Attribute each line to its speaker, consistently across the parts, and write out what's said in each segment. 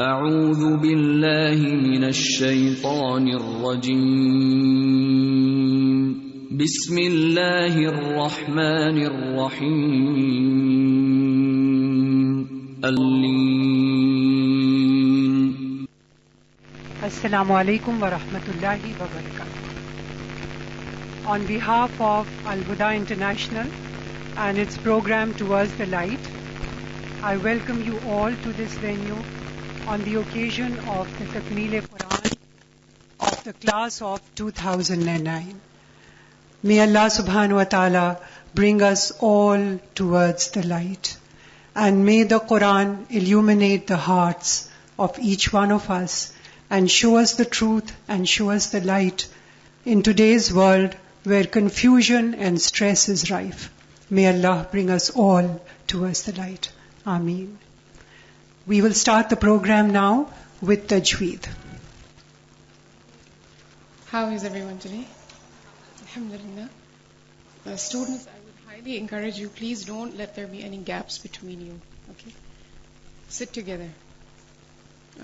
Speaker 1: اعوذ باللہ من الشیطان الرجیم بسم اللہ الرحمن الرحیم اللین.
Speaker 2: Assalamu alaikum wa rahmatullahi wa barakatuh. On behalf of Al-Huda International and its program Towards the Light, I welcome you all to this venue on the occasion of the Takmeel Quran of the class of 2009. May Allah subhanahu wa ta'ala bring us all towards the light, and may the Quran illuminate the hearts of each one of us and show us the truth and show us the light in today's world where confusion and stress is rife. May Allah bring us all towards the light. Ameen. We will start the program now with Tajweed.
Speaker 3: How is everyone today? Alhamdulillah. Students, I would highly encourage you, please don't let there be any gaps between you. Okay? Sit together.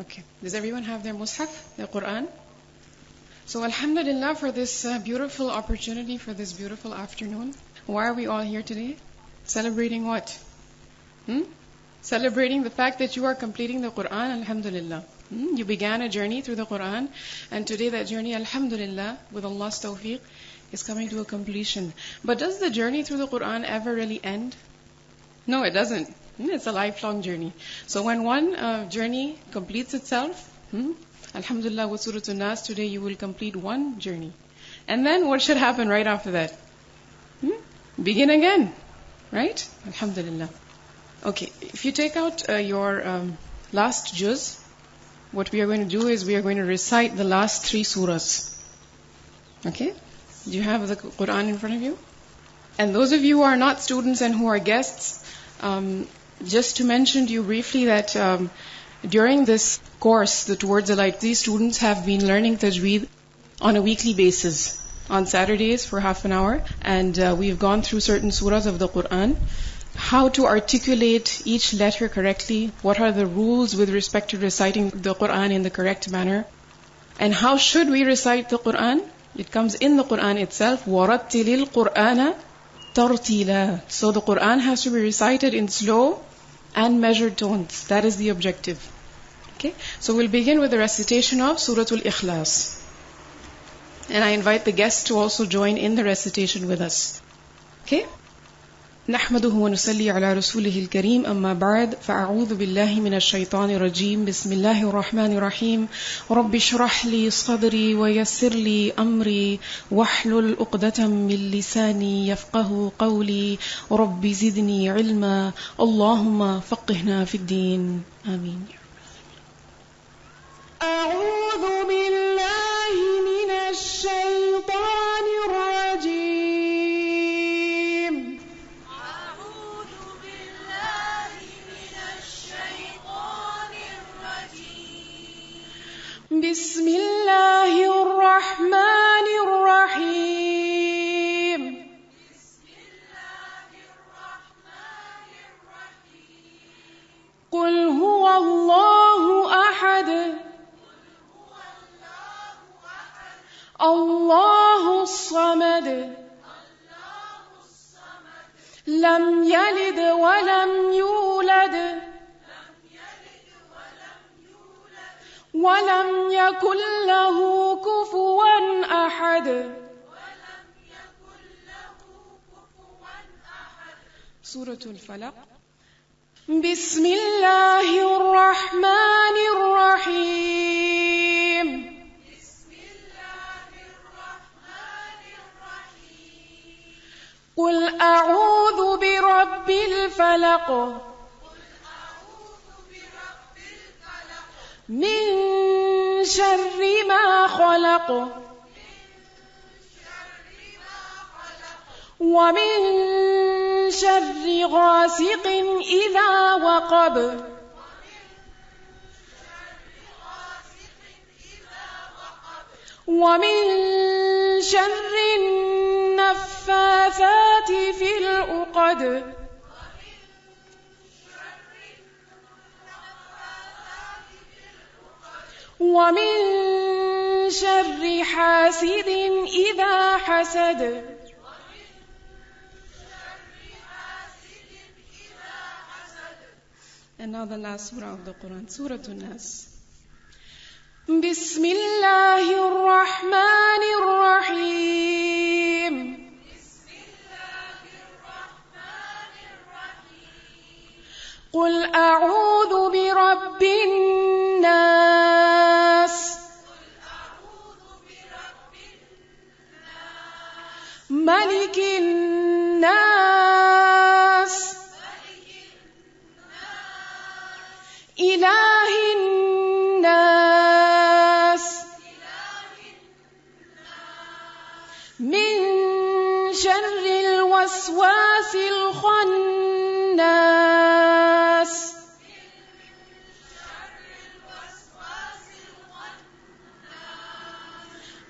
Speaker 3: Okay. Does everyone have their Mus'haf, their Quran? So alhamdulillah for this beautiful opportunity, for this beautiful afternoon. Why are we all here today? Celebrating what? Celebrating the fact that you are completing the Quran, alhamdulillah. You began a journey through the Quran, and today that journey, alhamdulillah, with Allah's tawfiq, is coming to a completion. But does the journey through the Quran ever really end? No, it doesn't. It's a lifelong journey. So when one journey completes itself, alhamdulillah, with Surat Nas today you will complete one journey. And then what should happen right after that? Begin again, right? Alhamdulillah. Okay, if you take out your last juz, what we are going to do is we are going to recite the last 3 surahs. Okay? Do you have the Quran in front of you? And those of you who are not students and who are guests, just to mention to you briefly that during this course, the Towards the Light, these students have been learning tajweed on a weekly basis, on Saturdays for half an hour, and we've gone through certain surahs of the Quran, how to articulate each letter correctly, what are the rules with respect to reciting the Quran in the correct manner, and how should we recite the Quran. It comes in the Quran itself, وَرَتِّلِ الْقُرْآنَ تَرْتِيلًا. So the Quran has to be recited in slow and measured tones. That is the objective. Okay? So we'll begin with the recitation of Suratul Ikhlas. And I invite the guests to also join in the recitation with us. Okay? نحمده ونصلي على رسوله الكريم أما بعد فأعوذ بالله من الشيطان الرجيم بسم الله الرحمن الرحيم رب اشرح لي صدري ويسر لي أمري واحلل عقدة من لساني يفقه قولي رب زدني علما اللهم فقهنا في الدين آمين. أعوذ بالله من الشيطان الرجيم بسم اللہ الرحمن الرحیم قل هو اللہ احد اللہ الصمد لم یلد ولم یولد وَلَمْ يَكُنْ لَهُ كُفُوًا أَحَدٌ. سورة الفلق. بسم الله الرحمن الرحيم قل أعوذ برب الفلق من شر ما خلق ومن شر غاسق إذا وقب ومن شر النفاثات في العقد وَمِن شَرِّ حَاسِدٍ إِذَا حَسَدَ. And now the last surah of the Quran, Surat An-Nas. Bismillahir Rahmanir Rahim. قُلْ أَعُوذُ بِرَبِّ النَّاسِ مَلِكِ النَّاسِ إِلَٰهِ النَّاسِ مِن شَرِّ الْوَسْوَاسِ الْخَنَّاسِ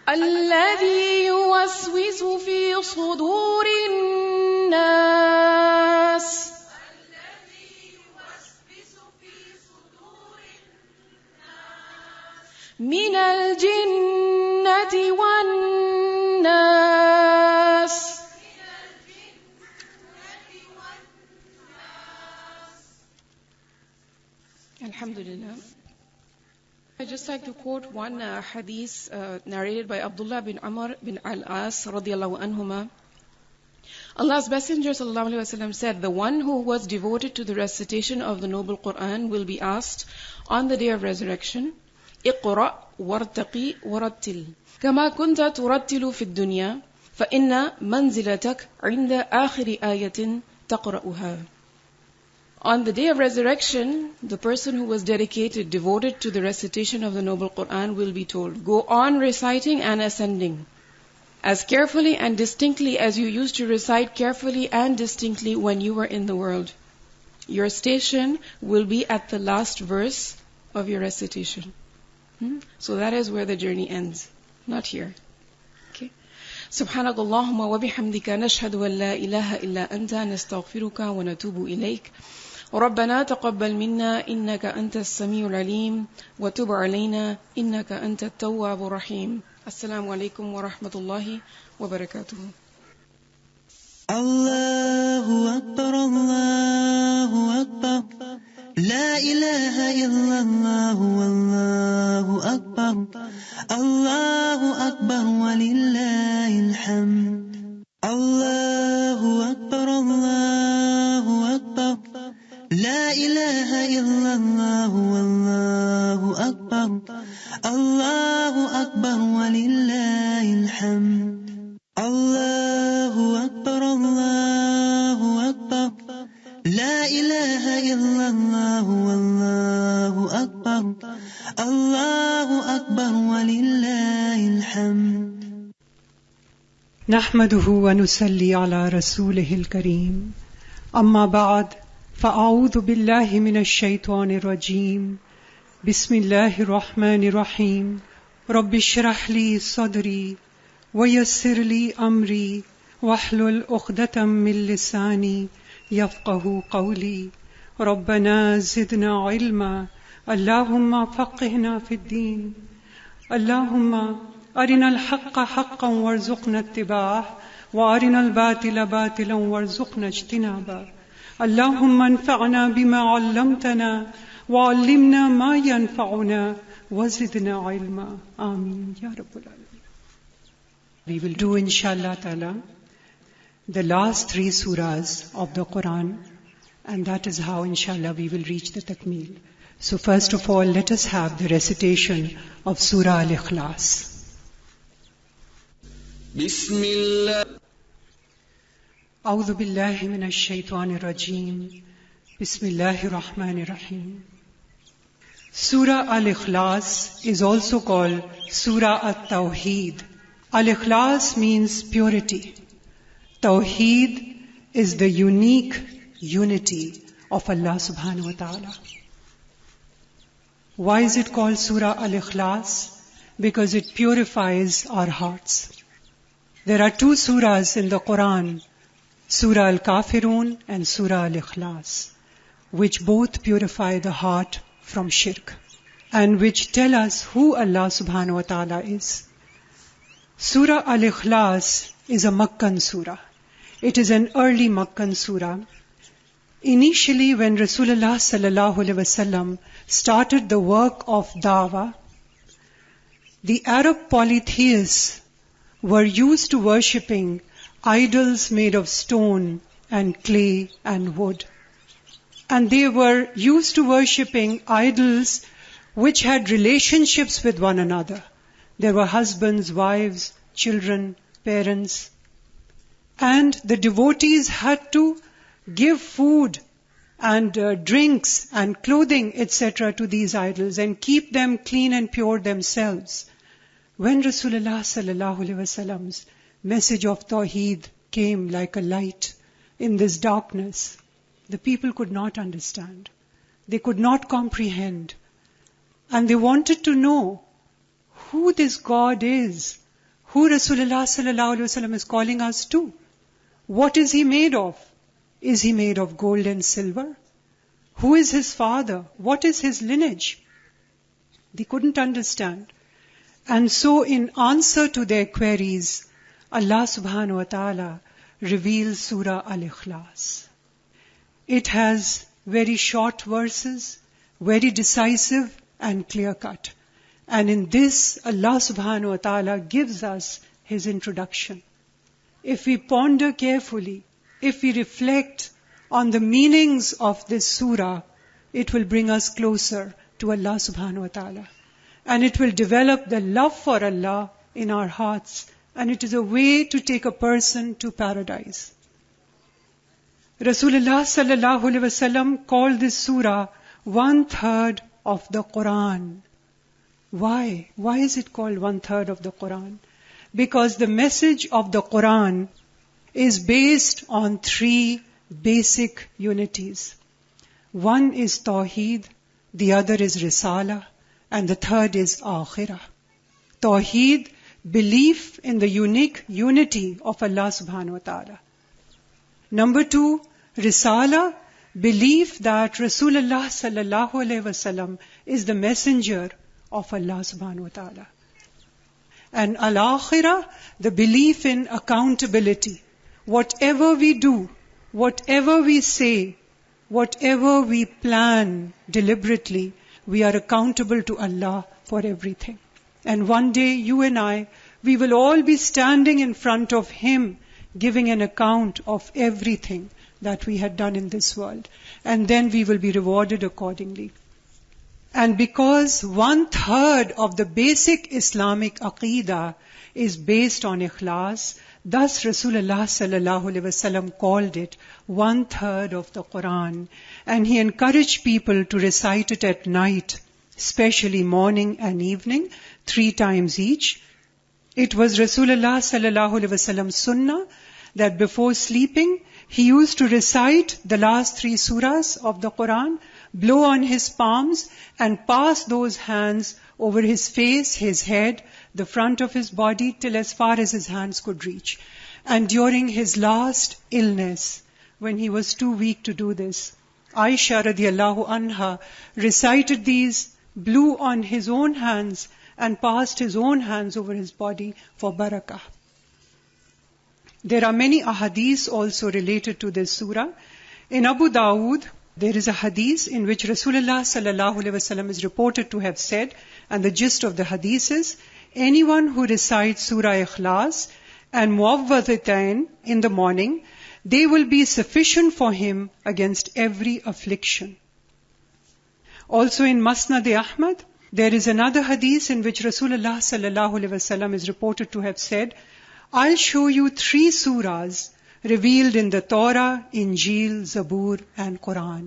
Speaker 3: الذي يوسوس في صدور الناس من الجنة والناس. Alhamdulillah. I'd just like to quote one hadith narrated by Abdullah bin Amr bin Al-As radiyallahu anhuma. Allah's Messenger sallallahu alaihi wasallam said, the one who was devoted to the recitation of the noble Quran will be asked on the day of resurrection, اقرأ وارتقي ورتل كما كنت ترتل في الدنيا فإن منزلتك عند آخر آية تقرأها. On the day of resurrection, the person who was dedicated, devoted to the recitation of the noble Quran will be told, go on reciting and ascending, as carefully and distinctly as you used to recite carefully and distinctly when you were in the world. Your station will be at the last verse of your recitation. So that is where the journey ends, not here. Okay. سبحانك اللهم وبحمدك نشهد أن لا إله إلا أنت نستغفرك ونتوب إليك ربنا تقبل منا إنك أنت السميع العليم وتب علينا إنك أنت التواب الرحيم. السلام عليكم ورحمة الله وبركاته.
Speaker 4: الله أكبر الله أكبر لا إله إلا الله والله أكبر الله أكبر ولله الحمد. الله أكبر الله أكبر لا إله إلا الله والله أكبر الله أكبر ولله الحمد. الله أكبر الله أكبر لا إله إلا الله والله أكبر الله أكبر ولله الحمد.
Speaker 2: نحمده ونصلي على رسوله الكريم. أما بعد فأعوذ بالله من الشيطان الرجيم. بسم الله الرحمن الرحيم. رب اشرح لي صدري ويسر لي أمري واحلل عقدة من لساني يفقه قولي. ربنا زدنا علما اللهم فقهنا في الدين. اللهم أرنا الحق حقا وارزقنا اتباعه وأرنا الباطل باطلا وارزقنا اجتنابه. اللهم انفعنا بما علمتنا وعلمنا ما ينفعنا وزدنا علما. آمين يا رب العالمين. We will do inshallah ta'ala the last 3 surahs of the Quran, and that is how inshallah we will reach the takmeel. So first of all, let us have the recitation of Surah Al-Ikhlas.
Speaker 1: Bismillah.
Speaker 2: أعوذ بالله من الشيطان الرجيم. بسم الله الرحمن الرحيم. Surah Al-Ikhlas is also called Surah At-Tawheed. Al-Ikhlas means purity. Tawheed is the unique unity of Allah subhanahu wa ta'ala. Why is it called Surah Al-Ikhlas? Because it purifies our hearts. There are 2 surahs in the Quran, Surah Al-Kafirun and Surah Al-Ikhlas, which both purify the heart from shirk. and which tell us who Allah subhanahu wa ta'ala is. Surah Al-Ikhlas is a Makkan surah. It is an early Makkan surah. Initially, when Rasulullah sallallahu alaihi wasallam started the work of dawah, the Arab polytheists were used to worshipping idols made of stone and clay and wood. And they were used to worshipping idols which had relationships with one another. There were husbands, wives, children, parents. And the devotees had to give food and drinks and clothing, etc. to these idols and keep them clean and pure themselves. When Rasulullah sallallahu alaihi wasallam's message of Tawheed came like a light in this darkness, the people could not understand. They could not comprehend. And they wanted to know who this God is, who Rasulullah sallallahu alaihi wasallam is calling us to. What is he made of? Is he made of gold and silver? Who is his father? What is his lineage? They couldn't understand. And so in answer to their queries, Allah subhanahu wa ta'ala reveals Surah Al-Ikhlas. It has very short verses, very decisive and clear-cut. And in this, Allah subhanahu wa ta'ala gives us His introduction. If we ponder carefully, if we reflect on the meanings of this surah, it will bring us closer to Allah subhanahu wa ta'ala. And it will develop the love for Allah in our hearts. And it is a way to take a person to paradise. Rasulullah sallallahu alaihi wasallam called this surah 1/3 of the Quran. Why? Why is it called 1/3 of the Quran? Because the message of the Quran is based on 3 basic unities. One is Tawheed, the other is Risala, and the third is Akhirah. Tawheed, belief in the unique unity of Allah subhanahu wa ta'ala. Number 2, Risala, belief that Rasulullah sallallahu alaihi wasallam is the messenger of Allah subhanahu wa ta'ala. And Al-Akhirah, the belief in accountability. Whatever we do, whatever we say, whatever we plan deliberately, we are accountable to Allah for everything. And one day, you and I, we will all be standing in front of Him, giving an account of everything that we had done in this world. And then we will be rewarded accordingly. And because 1/3 of the basic Islamic Aqeedah is based on Ikhlas, thus Rasulullah sallallahu alaihi wasallam called it 1/3 of the Quran. And he encouraged people to recite it at night, especially morning and evening, 3 times each. It was Rasulullah sallallahu alaihi wasallam's sunnah that before sleeping, he used to recite the last 3 surahs of the Quran, blow on his palms, and pass those hands over his face, his head, the front of his body, till as far as his hands could reach. And during his last illness, when he was too weak to do this, Aisha radiallahu anha recited these, blew on his own hands, and passed his own hands over his body for barakah. There are many ahadith also related to this surah. In Abu Dawood, there is a hadith in which Rasulullah sallallahu alaihi wasallam is reported to have said, and the gist of the hadith is, anyone who recites Surah Ikhlas and Muawwadhatain in the morning, they will be sufficient for him against every affliction. Also in Musnad Ahmad, there is another hadith in which Rasulullah sallallahu alaihi wasallam is reported to have said, I'll show you 3 surahs revealed in the Torah, Injil, Zabur and Quran.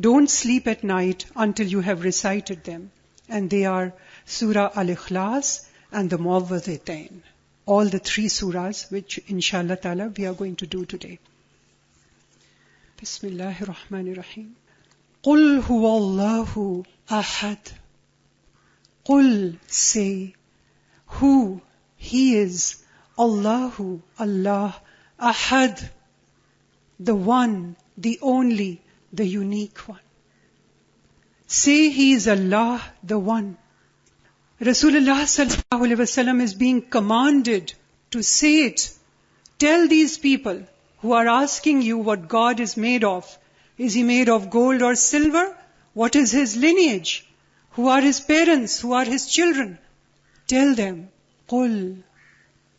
Speaker 2: Don't sleep at night until you have recited them. And they are Surah Al-Ikhlas and the Muawwadhatain. All the 3 surahs which inshallah ta'ala we are going to do today. Bismillahir Rahmanir Rahim. Qul huwallahu ahad. Qul, say, who, He is, Allahu, Allah, Ahad, the one, the only, the unique one. Say He is Allah, the One. Rasulullah sallallahu alaihi wasallam is being commanded to say it. Tell these people who are asking you what God is made of. Is He made of gold or silver? What is His lineage? Who are His parents? Who are His children? Tell them, Qul.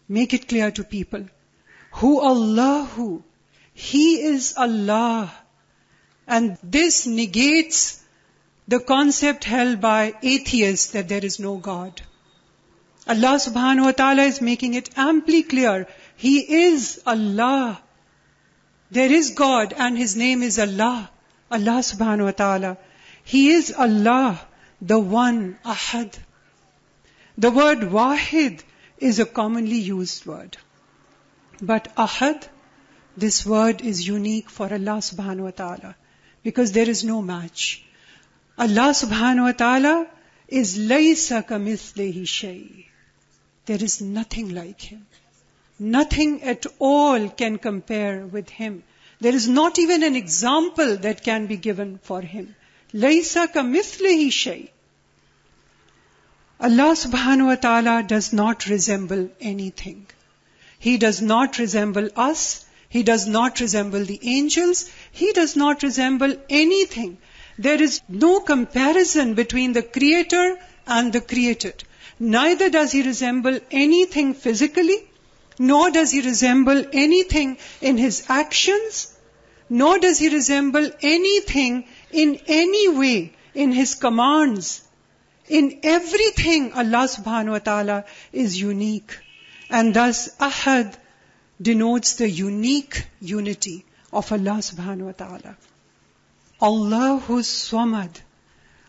Speaker 2: Make it clear to people. Hu Allahu. He is Allah. And this negates the concept held by atheists that there is no God. Allah subhanahu wa ta'ala is making it amply clear. He is Allah. There is God and His name is Allah. Allah subhanahu wa ta'ala. He is Allah, the One, Ahad. The word Wahid is a commonly used word. But Ahad, this word is unique for Allah subhanahu wa ta'ala. Because there is no match. Allah subhanahu wa ta'ala is laysa kamithlihi shay. There is nothing like Him. Nothing at all can compare with Him. There is not even an example that can be given for Him. Laysa kamithlihi shay. Allah subhanahu wa ta'ala does not resemble anything. He does not resemble us. He does not resemble the angels. He does not resemble anything. There is no comparison between the Creator and the created. Neither does He resemble anything physically, nor does He resemble anything in His actions, nor does He resemble anything in any way in His commands. In everything, Allah subhanahu wa ta'ala is unique. And thus, Ahad denotes the unique unity of Allah subhanahu wa ta'ala. Allahus Samad.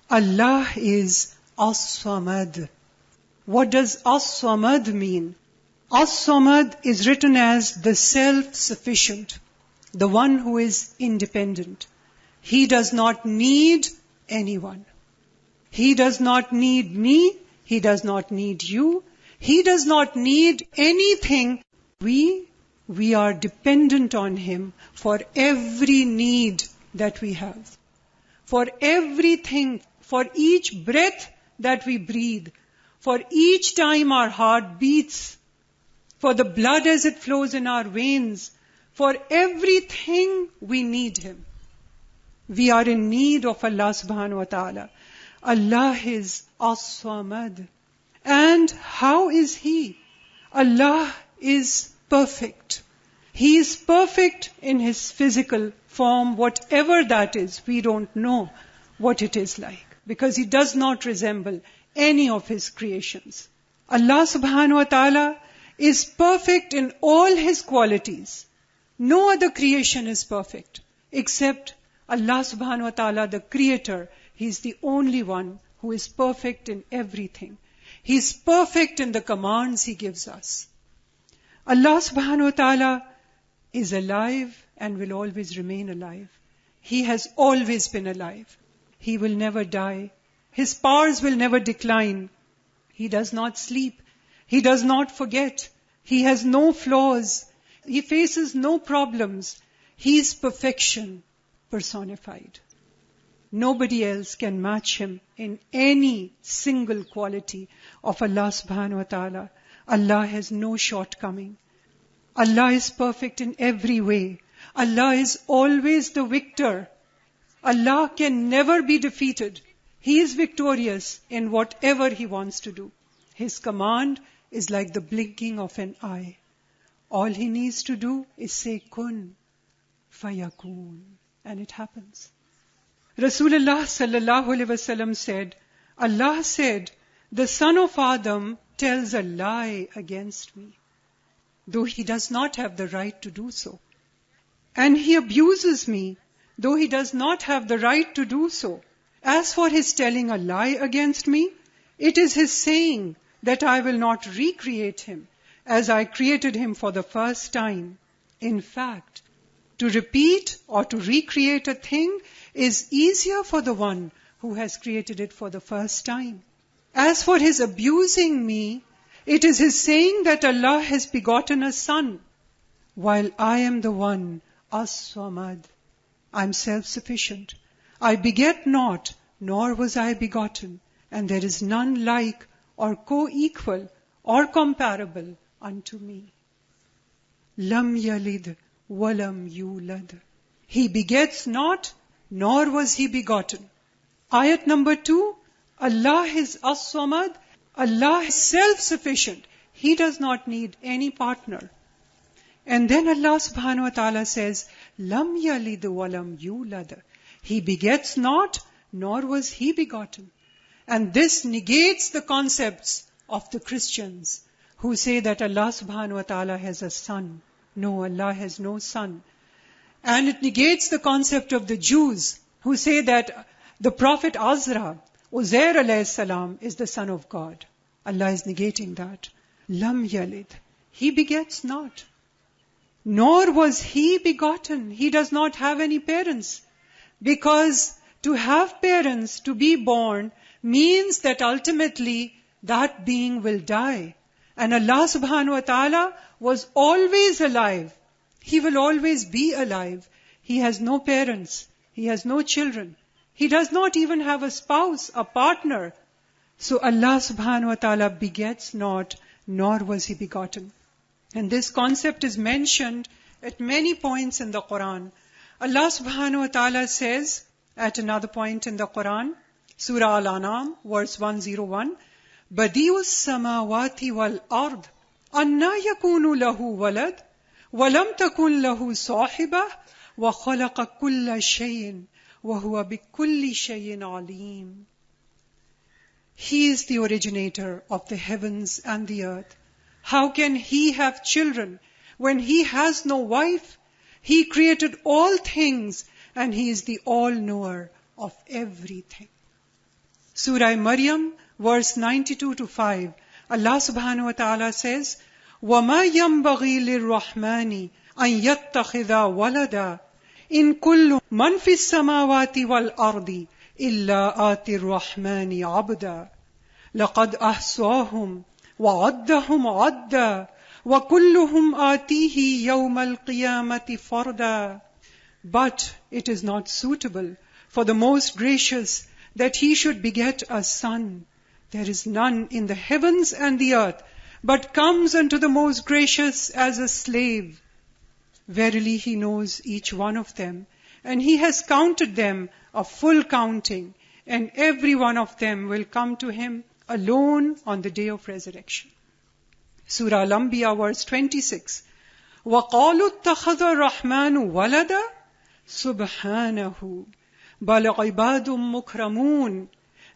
Speaker 2: Allah is As-Samad. What does As-Samad mean? As-Samad is written as the self-sufficient, the one who is independent. He does not need anyone. He does not need me. He does not need you. He does not need anything. We are dependent on Him for every need that we have. For everything, for each breath that we breathe, for each time our heart beats, for the blood as it flows in our veins, for everything we need Him. We are in need of Allah subhanahu wa ta'ala. Allah is As-Samad. And how is He? Allah is perfect. He is perfect in His physical form, whatever that is. We don't know what it is like, because He does not resemble any of His creations. Allah subhanahu wa ta'ala is perfect in all His qualities. No other creation is perfect, except Allah subhanahu wa ta'ala, the Creator. He is the only one who is perfect in everything. He is perfect in the commands He gives us. Allah subhanahu wa ta'ala is alive and will always remain alive. He has always been alive. He will never die. His powers will never decline. He does not sleep. He does not forget. He has no flaws. He faces no problems. He is perfection personified. Nobody else can match Him in any single quality of Allah subhanahu wa ta'ala. Allah has no shortcoming. Allah is perfect in every way. Allah is always the victor. Allah can never be defeated. He is victorious in whatever He wants to do. His command is like the blinking of an eye. All He needs to do is say kun fayakun, and it happens. Rasulullah sallallahu alaihi wasallam said, Allah said, the son of Adam tells a lie against me, though he does not have the right to do so. And he abuses me, though he does not have the right to do so. As for his telling a lie against me, it is his saying that I will not recreate him as I created him for the first time. In fact, to repeat or to recreate a thing is easier for the one who has created it for the first time. As for his abusing me, it is his saying that Allah has begotten a son, while I am the one, As-Samad. I am self-sufficient. I beget not, nor was I begotten, and there is none like or co-equal or comparable unto me. Lam yalid walam yulad. He begets not, nor was he begotten. Ayat number 2, Allah is as-samad. Allah is self-sufficient. He does not need any partner. And then Allah subhanahu wa ta'ala says, Lam yalid walam yulad. He begets not, nor was he begotten. And this negates the concepts of the Christians who say that Allah subhanahu wa ta'ala has a son. No, Allah has no son. And it negates the concept of the Jews who say that the Prophet Azra, Uzair alayhi salam, is the son of God. Allah is negating that. Lam yalid. He begets not. Nor was he begotten. He does not have any parents. Because to have parents, to be born, means that ultimately that being will die. And Allah subhanahu wa ta'ala was always alive. He will always be alive. He has no parents. He has no children. He does not even have a spouse, a partner. So Allah subhanahu wa ta'ala begets not, nor was he begotten. And this concept is mentioned at many points in the Quran. Allah subhanahu wa ta'ala says at another point in the Quran, Surah Al-An'am, verse 101, Badi'us samawati wal ard, anna yakunu lahu walad, walam takun lahu sahibah, wa khalaqa kulla shayin, wa huwa bi kulli shayin alim. He is the originator of the heavens and the earth. How can he have children when he has no wife? He created all things and he is the all-knower of everything. Surah Maryam, verse 92 to 5, Allah subhanahu wa ta'ala says, وَمَا يَنْبَغِي لِلرَّحْمَنِ أَنْ يَتَّخِذَ وَلَدًا إِن كُلُّ مَنْ فِي السَّمَاوَاتِ وَالْأَرْضِ إِلَّا آتِي الرَّحْمَنِ عَبْدًا لَقَدْ أَحْصَاهُمْ وَعَدَّهُمْ عَدًّا وَكُلُّهُمْ آتِيهِ يَوْمَ الْقِيَامَةِ فَرْدًا. But it is not suitable for the most gracious that he should beget a son. There is none in the heavens and the earth, but comes unto the most gracious as a slave. Verily he knows each one of them, and he has counted them a full counting, and every one of them will come to him alone on the day of resurrection. Surah Al-Anbiya, verse 26. وَقَالُوا اتَّخَذَ الرَّحْمَنُ وَلَدًا سُبْحَانَهُ بَلْ عِبَادٌ مُكْرَمُونَ.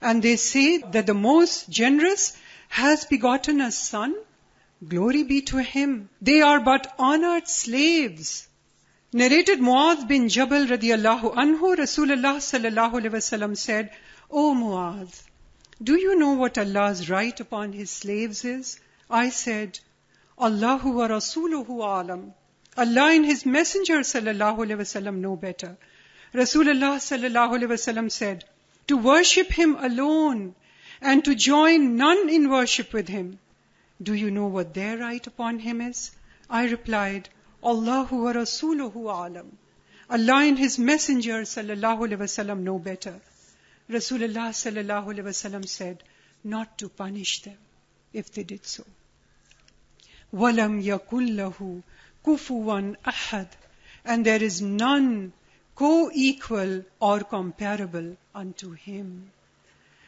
Speaker 2: And they say that the most generous has begotten a son. Glory be to him. They are but honored slaves. Narrated Mu'adh bin Jabal radiyallahu anhu, Rasulullah sallallahu alaihi wasallam said, O Mu'adh, do you know what Allah's right upon his slaves is? I said, Allahu wa Rasuluhu alam. Allah and his messenger sallallahu alaihi wasallam know better. Rasulullah sallallahu alaihi wasallam said, to worship him alone and to join none in worship with him. Do you know what their right upon him is? I replied, Allahu wa Rasuluhu alam. Allah and his messenger sallallahu alaihi wasallam know better. Rasulullah sallallahu alaihi wasallam said, not to punish them if they did so. وَلَمْ يَكُنْ لَهُ كُفُوًا أَحَدٌ. And there is none co-equal or comparable unto him.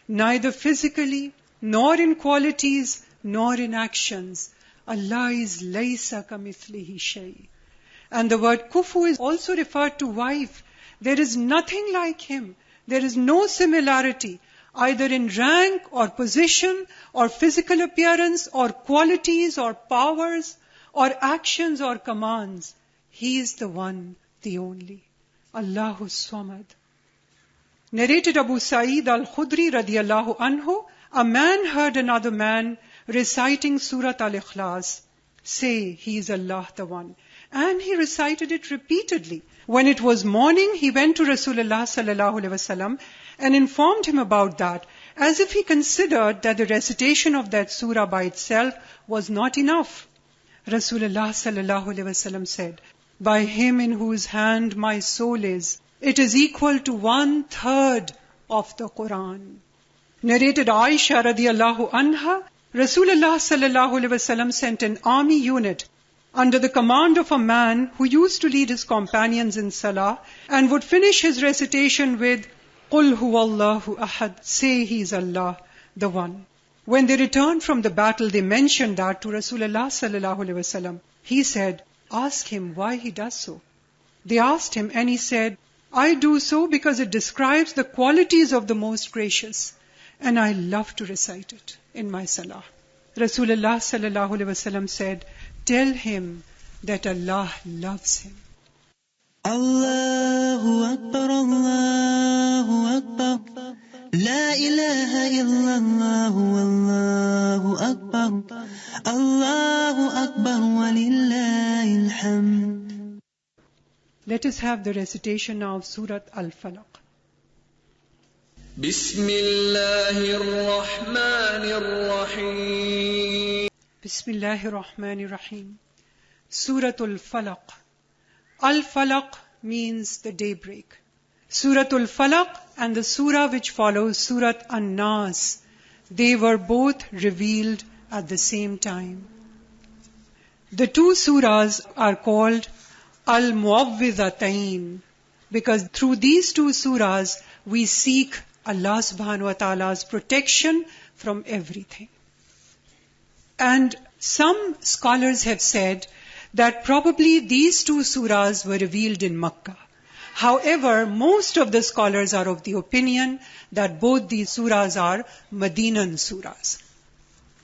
Speaker 2: Neither physically, nor in qualities, nor in actions. Allah is laysa kamithlihi shay. And the word kufu is also referred to wife. There is nothing like him. There is no similarity, either in rank or position or physical appearance or qualities or powers or actions or commands. He is the one, the only. Allahu Samad. Narrated Abu Sa'id al-Khudri radiyallahu anhu, a man heard another man reciting Surat Al-Ikhlas say, he is Allah the One. And he recited it repeatedly. When it was morning, he went to Rasulullah sallallahu alaihi wasallam and informed him about that, as if he considered that the recitation of that surah by itself was not enough. Rasulullah sallallahu alaihi wasallam said, by him in whose hand my soul is, it is equal to 1/3 of the Quran. Narrated Aisha radiallahu anha, Rasulullah sallallahu alaihi wasallam sent an army unit under the command of a man who used to lead his companions in salah and would finish his recitation with Qul huwallahu ahad, say he is Allah, the one. When they returned from the battle, they mentioned that to Rasulullah sallallahu alaihi wasallam. He said, ask him why he does so. They asked him and he said, I do so because it describes the qualities of the Most Gracious, and I love to recite it in my salah. Rasulullah sallallahu alaihi wasallam said, tell him that Allah loves him.
Speaker 4: Allahu Akbar, Allahu Akbar, La ilaha illallah, Allahu Akbar, Allahu Akbar, walillahil hamd.
Speaker 2: Let us have the recitation now of Surat Al-Falaq.
Speaker 1: Bismillahir Rahmanir Rahim.
Speaker 2: Bismillahir Rahmanir Rahim. Suratul Falaq. Al-Falaq means the daybreak. Suratul Falaq and the surah which follows, Surat An-Nas, they were both revealed at the same time. The two surahs are called Al-Mu'awwidhatayn because through these two surahs we seek Allah subhanahu wa ta'ala's protection from everything. And some scholars have said that probably these two surahs were revealed in Makkah. However, most of the scholars are of the opinion that both these surahs are Madinan surahs.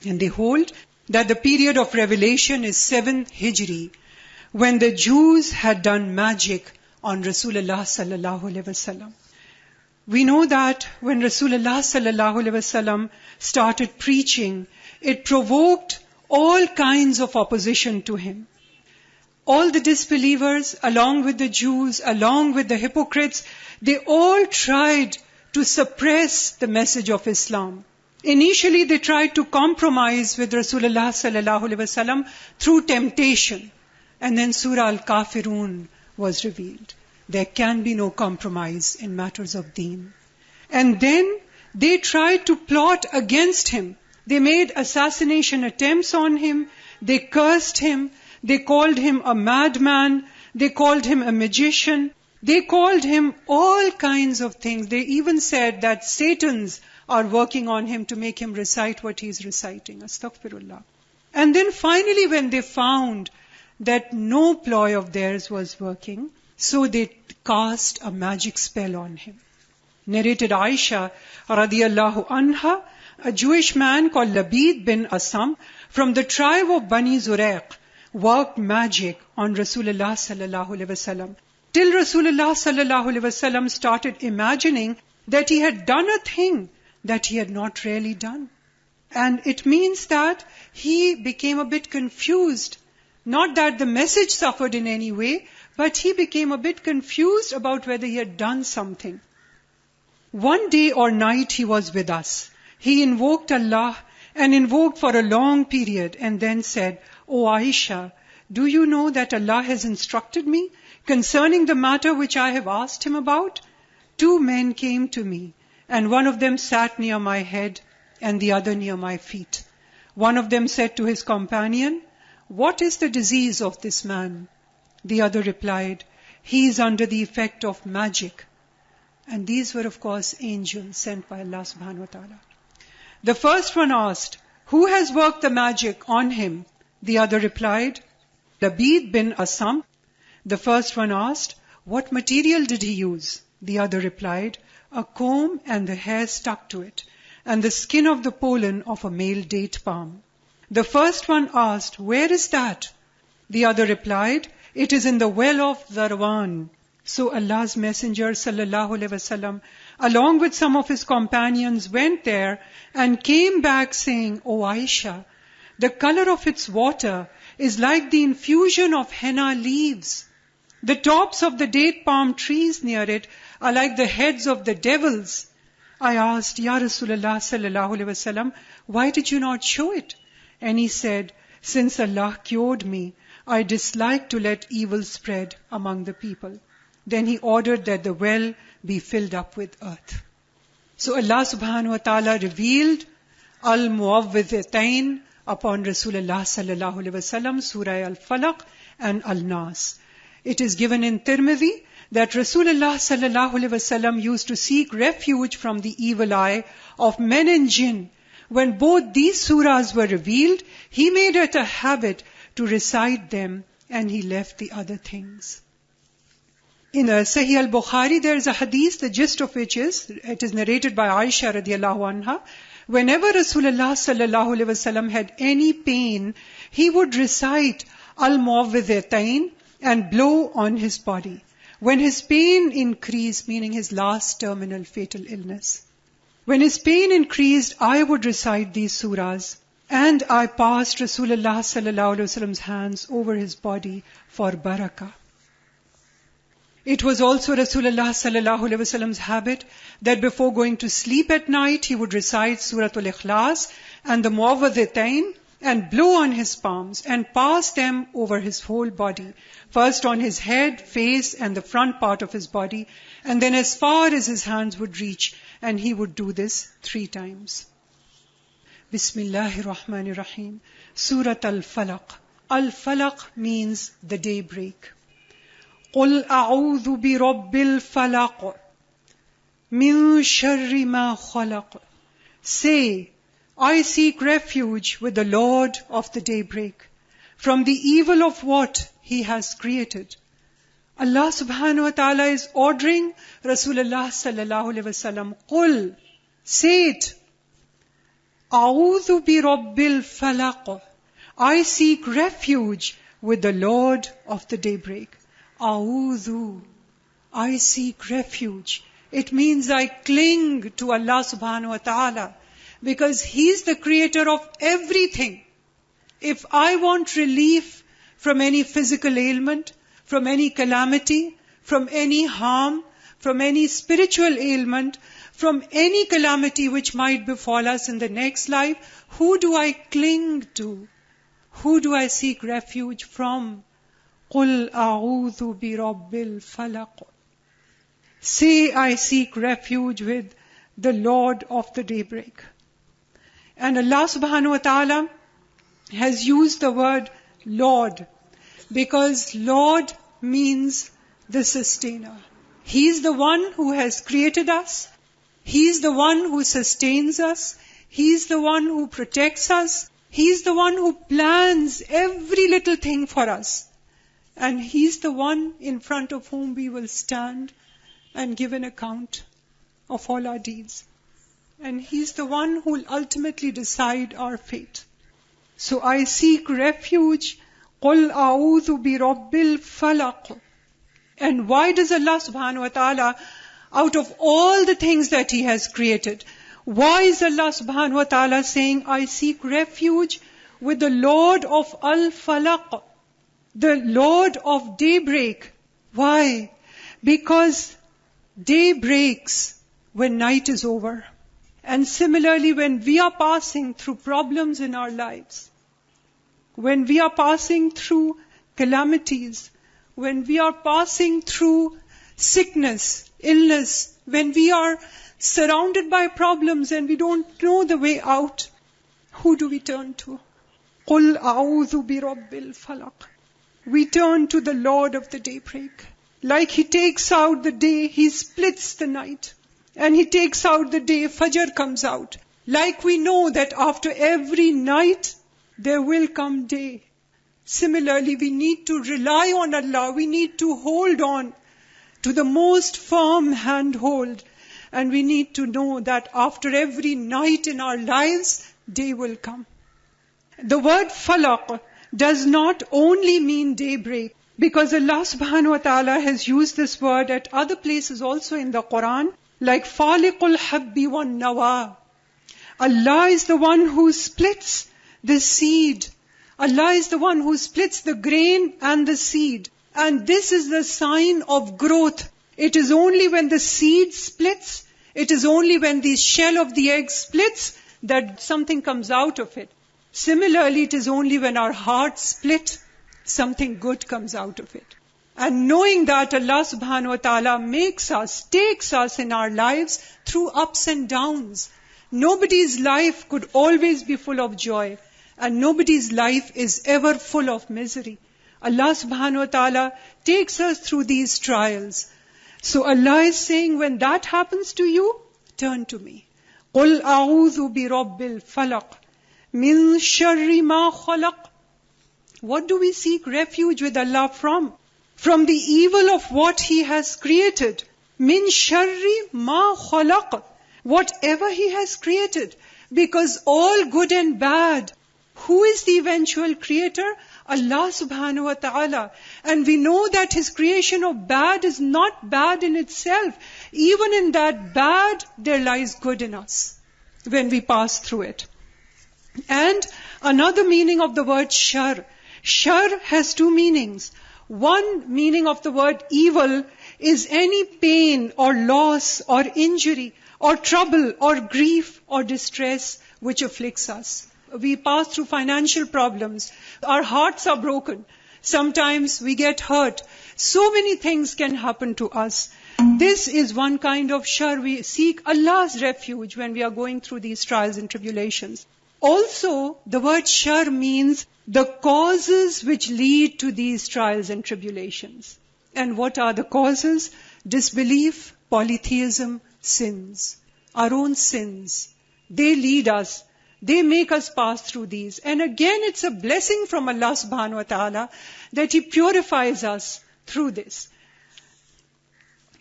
Speaker 2: And they hold that the period of revelation is 7th Hijri, when the Jews had done magic on Rasulullah sallallahu alaihi wasallam. We know that when Rasulullah sallallahu alaihi wasallam started preaching, it provoked all kinds of opposition to him. All the disbelievers, along with the Jews, along with the hypocrites, they all tried to suppress the message of Islam. Initially, they tried to compromise with Rasulullah sallallahu alaihi wasallam through temptation. And then Surah Al-Kafirun was revealed. There can be no compromise in matters of deen. And then they tried to plot against him. They made assassination attempts on him. They cursed him. They called him a madman. They called him a magician. They called him all kinds of things. They even said that Satans are working on him to make him recite what he's reciting. Astaghfirullah. And then finally when they found that no ploy of theirs was working, so they cast a magic spell on him. Narrated Aisha radiallahu anha, a Jewish man called Labid bin Asam from the tribe of Bani Zuraiq worked magic on Rasulullah sallallahu alaihi wasallam till Rasulullah sallallahu alaihi wasallam started imagining that he had done a thing that he had not really done. And it means that he became a bit confused. Not that the message suffered in any way, but he became a bit confused about whether he had done something. One day or night he was with us. He invoked Allah and invoked for a long period and then said, O Aisha, do you know that Allah has instructed me concerning the matter which I have asked him about? 2 men came to me, and one of them sat near my head and the other near my feet. One of them said to his companion, what is the disease of this man? The other replied, he is under the effect of magic. And these were of course angels sent by Allah subhanahu wa ta'ala. The first one asked, who has worked the magic on him? The other replied, Labid bin Asam. The first one asked, what material did he use? The other replied, a comb and the hair stuck to it, and the skin of the pollen of a male date palm. The first one asked, where is that? The other replied, it is in the well of Zarwan. So Allah's Messenger sallallahu alaihi wasallam, along with some of his companions, went there and came back saying, O Aisha, the color of its water is like the infusion of henna leaves. The tops of the date palm trees near it are like the heads of the devils. I asked, Ya Rasulullah sallallahu alaihi wasallam, why did you not show it? And he said, since Allah cured me, I dislike to let evil spread among the people. Then he ordered that the well be filled up with earth. So Allah subhanahu wa ta'ala revealed Al-Mu'awwidhatayn upon Rasulullah sallallahu alaihi wasallam, Surah Al-Falaq and Al-Nas. It is given in Tirmidhi that Rasulullah sallallahu alaihi wasallam used to seek refuge from the evil eye of men and jinn. When both these surahs were revealed, he made it a habit to recite them, and he left the other things. In Sahih al-Bukhari, there is a hadith, the gist of which is, it is narrated by Aisha radiallahu anha, whenever Rasulullah sallallahu alaihi wasallam had any pain, he would recite Al-Mu'awwidhatayn and blow on his body. When his pain increased, meaning his last terminal fatal illness, when his pain increased, I would recite these surahs, and I passed Rasulullah sallallahu alaihi wasallam's hands over his body for barakah. It was also Rasulullah sallallahu alaihi wasallam's habit that before going to sleep at night, he would recite Suratul Ikhlas and the Mu'awwidhatayn and blow on his palms and pass them over his whole body. First on his head, face and the front part of his body, and then as far as his hands would reach, and he would do this 3 times. Bismillahir Rahmanir Rahim. Surat Al-Falaq. Al-Falaq means the daybreak. قُلْ أَعُوذُ بِرَبِّ الْفَلَقِ مِنْ شَرِّ مَا خَلَقَ. Say, I seek refuge with the Lord of the daybreak from the evil of what He has created. Allah subhanahu wa ta'ala is ordering Rasulullah sallallahu alaihi wasallam, Qul, say it, A'udhu bi Rabbil Falaq. I seek refuge with the Lord of the daybreak. A'udhu, I seek refuge. It means I cling to Allah subhanahu wa ta'ala because He's the creator of everything. If I want relief from any physical ailment, from any calamity, from any harm, from any spiritual ailment, from any calamity which might befall us in the next life, who do I cling to? Who do I seek refuge from? قُلْ أَعُوذُ بِرَبِّ الْفَلَقِ. Say, I seek refuge with the Lord of the daybreak. And Allah subhanahu wa ta'ala has used the word Lord, because Lord means the sustainer. He's the one who has created us. He's the one who sustains us. He's the one who protects us. He's the one who plans every little thing for us. And He's the one in front of whom we will stand and give an account of all our deeds. And He's the one who will ultimately decide our fate. So I seek refuge. قُلْ أَعُوذُ بِرَبِّ الْفَلَقِ. And why does Allah subhanahu wa ta'ala, out of all the things that He has created, why is Allah subhanahu wa ta'ala saying, I seek refuge with the Lord of Al-Falaq, the Lord of daybreak? Why? Because day breaks when night is over. And similarly, when we are passing through problems in our lives, when we are passing through calamities, when we are passing through sickness, illness, when we are surrounded by problems and we don't know the way out, who do we turn to? قُلْ أَعُوذُ بِرَبِّ الْفَلَقِ. We turn to the Lord of the daybreak. Like He takes out the day, He splits the night. And He takes out the day, Fajr comes out. Like we know that after every night, there will come day. Similarly, we need to rely on Allah. We need to hold on to the most firm handhold. And we need to know that after every night in our lives, day will come. The word falaq does not only mean daybreak, because Allah subhanahu wa ta'ala has used this word at other places also in the Quran, like faliqul habbi wan nawa. Allah is the one who splits the seed. Allah is the one who splits the grain and the seed. And this is the sign of growth. It is only when the seed splits, it is only when the shell of the egg splits that something comes out of it. Similarly, it is only when our hearts split, something good comes out of it. And knowing that Allah subhanahu wa ta'ala takes us in our lives through ups and downs. Nobody's life could always be full of joy, and nobody's life is ever full of misery. Allah subhanahu wa ta'ala takes us through these trials. So Allah is saying, when that happens to you, turn to me. قُلْ أَعُوذُ بِرَبِّ الْفَلَقِ مِنْ شَرِّ مَا خَلَقَ. What do we seek refuge with Allah from? From the evil of what He has created. مِنْ شَرِّ مَا خَلَقَ. Whatever He has created. Because all good and bad, who is the eventual creator? Allah subhanahu wa ta'ala. And we know that His creation of bad is not bad in itself. Even in that bad, there lies good in us when we pass through it. And another meaning of the word shar. Shar has two meanings. One meaning of the word evil is any pain or loss or injury or trouble or grief or distress which afflicts us. We pass through financial problems. Our hearts are broken. Sometimes we get hurt. So many things can happen to us. This is one kind of shar. We seek Allah's refuge when we are going through these trials and tribulations. Also, the word shar means the causes which lead to these trials and tribulations. And what are the causes? Disbelief, polytheism, sins. Our own sins. They lead us. They make us pass through these. And again, it's a blessing from Allah subhanahu wa ta'ala that He purifies us through this.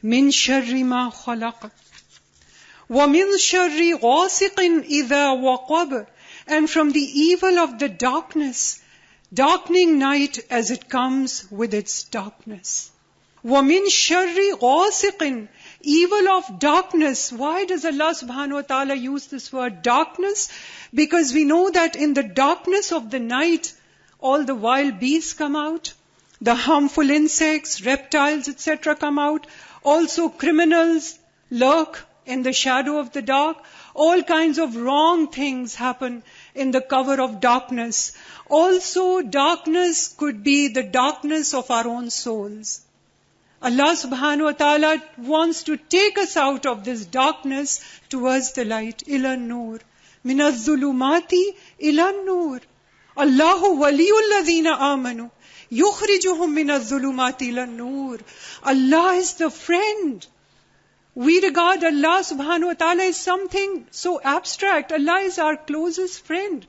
Speaker 2: مِن شَرِّ مَا خَلَقَ وَمِن شَرِّ غَاسِقٍ إِذَا وَقَبَ. And from the evil of the darkness, darkening night as it comes with its darkness. وَمِن شَرِّ غَاسِقٍ. Evil of darkness. Why does Allah subhanahu wa ta'ala use this word darkness? Because we know that in the darkness of the night, all the wild beasts come out, the harmful insects, reptiles, etc. come out. Also criminals lurk in the shadow of the dark. All kinds of wrong things happen in the cover of darkness. Also, darkness could be the darkness of our own souls. Allah subhanahu wa ta'ala wants to take us out of this darkness towards the light. Ila nur. Min az-zulumati ila nur. Allahu waliyul ladhina amanu. Yukhrijuhum min az-zulumati ila nur. Allah is the friend. We regard Allah subhanahu wa ta'ala as something so abstract. Allah is our closest friend.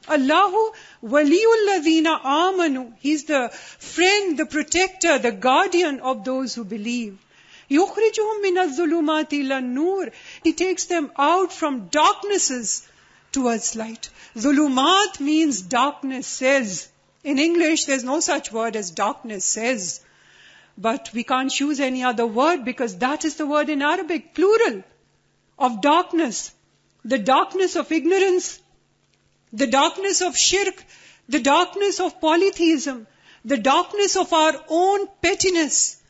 Speaker 2: Allahu waliyul ladhina amanu. He's the friend, the protector, the guardian of those who believe. Yukhrijuhum min az-zulumati ila nur. He takes them out from darknesses towards light. Zulumat means darkness says. In English, there's no such word as darkness says. But we can't choose any other word because that is the word in Arabic, plural, of darkness. The darkness of ignorance, the darkness of shirk, the darkness of polytheism, the darkness of our own pettiness,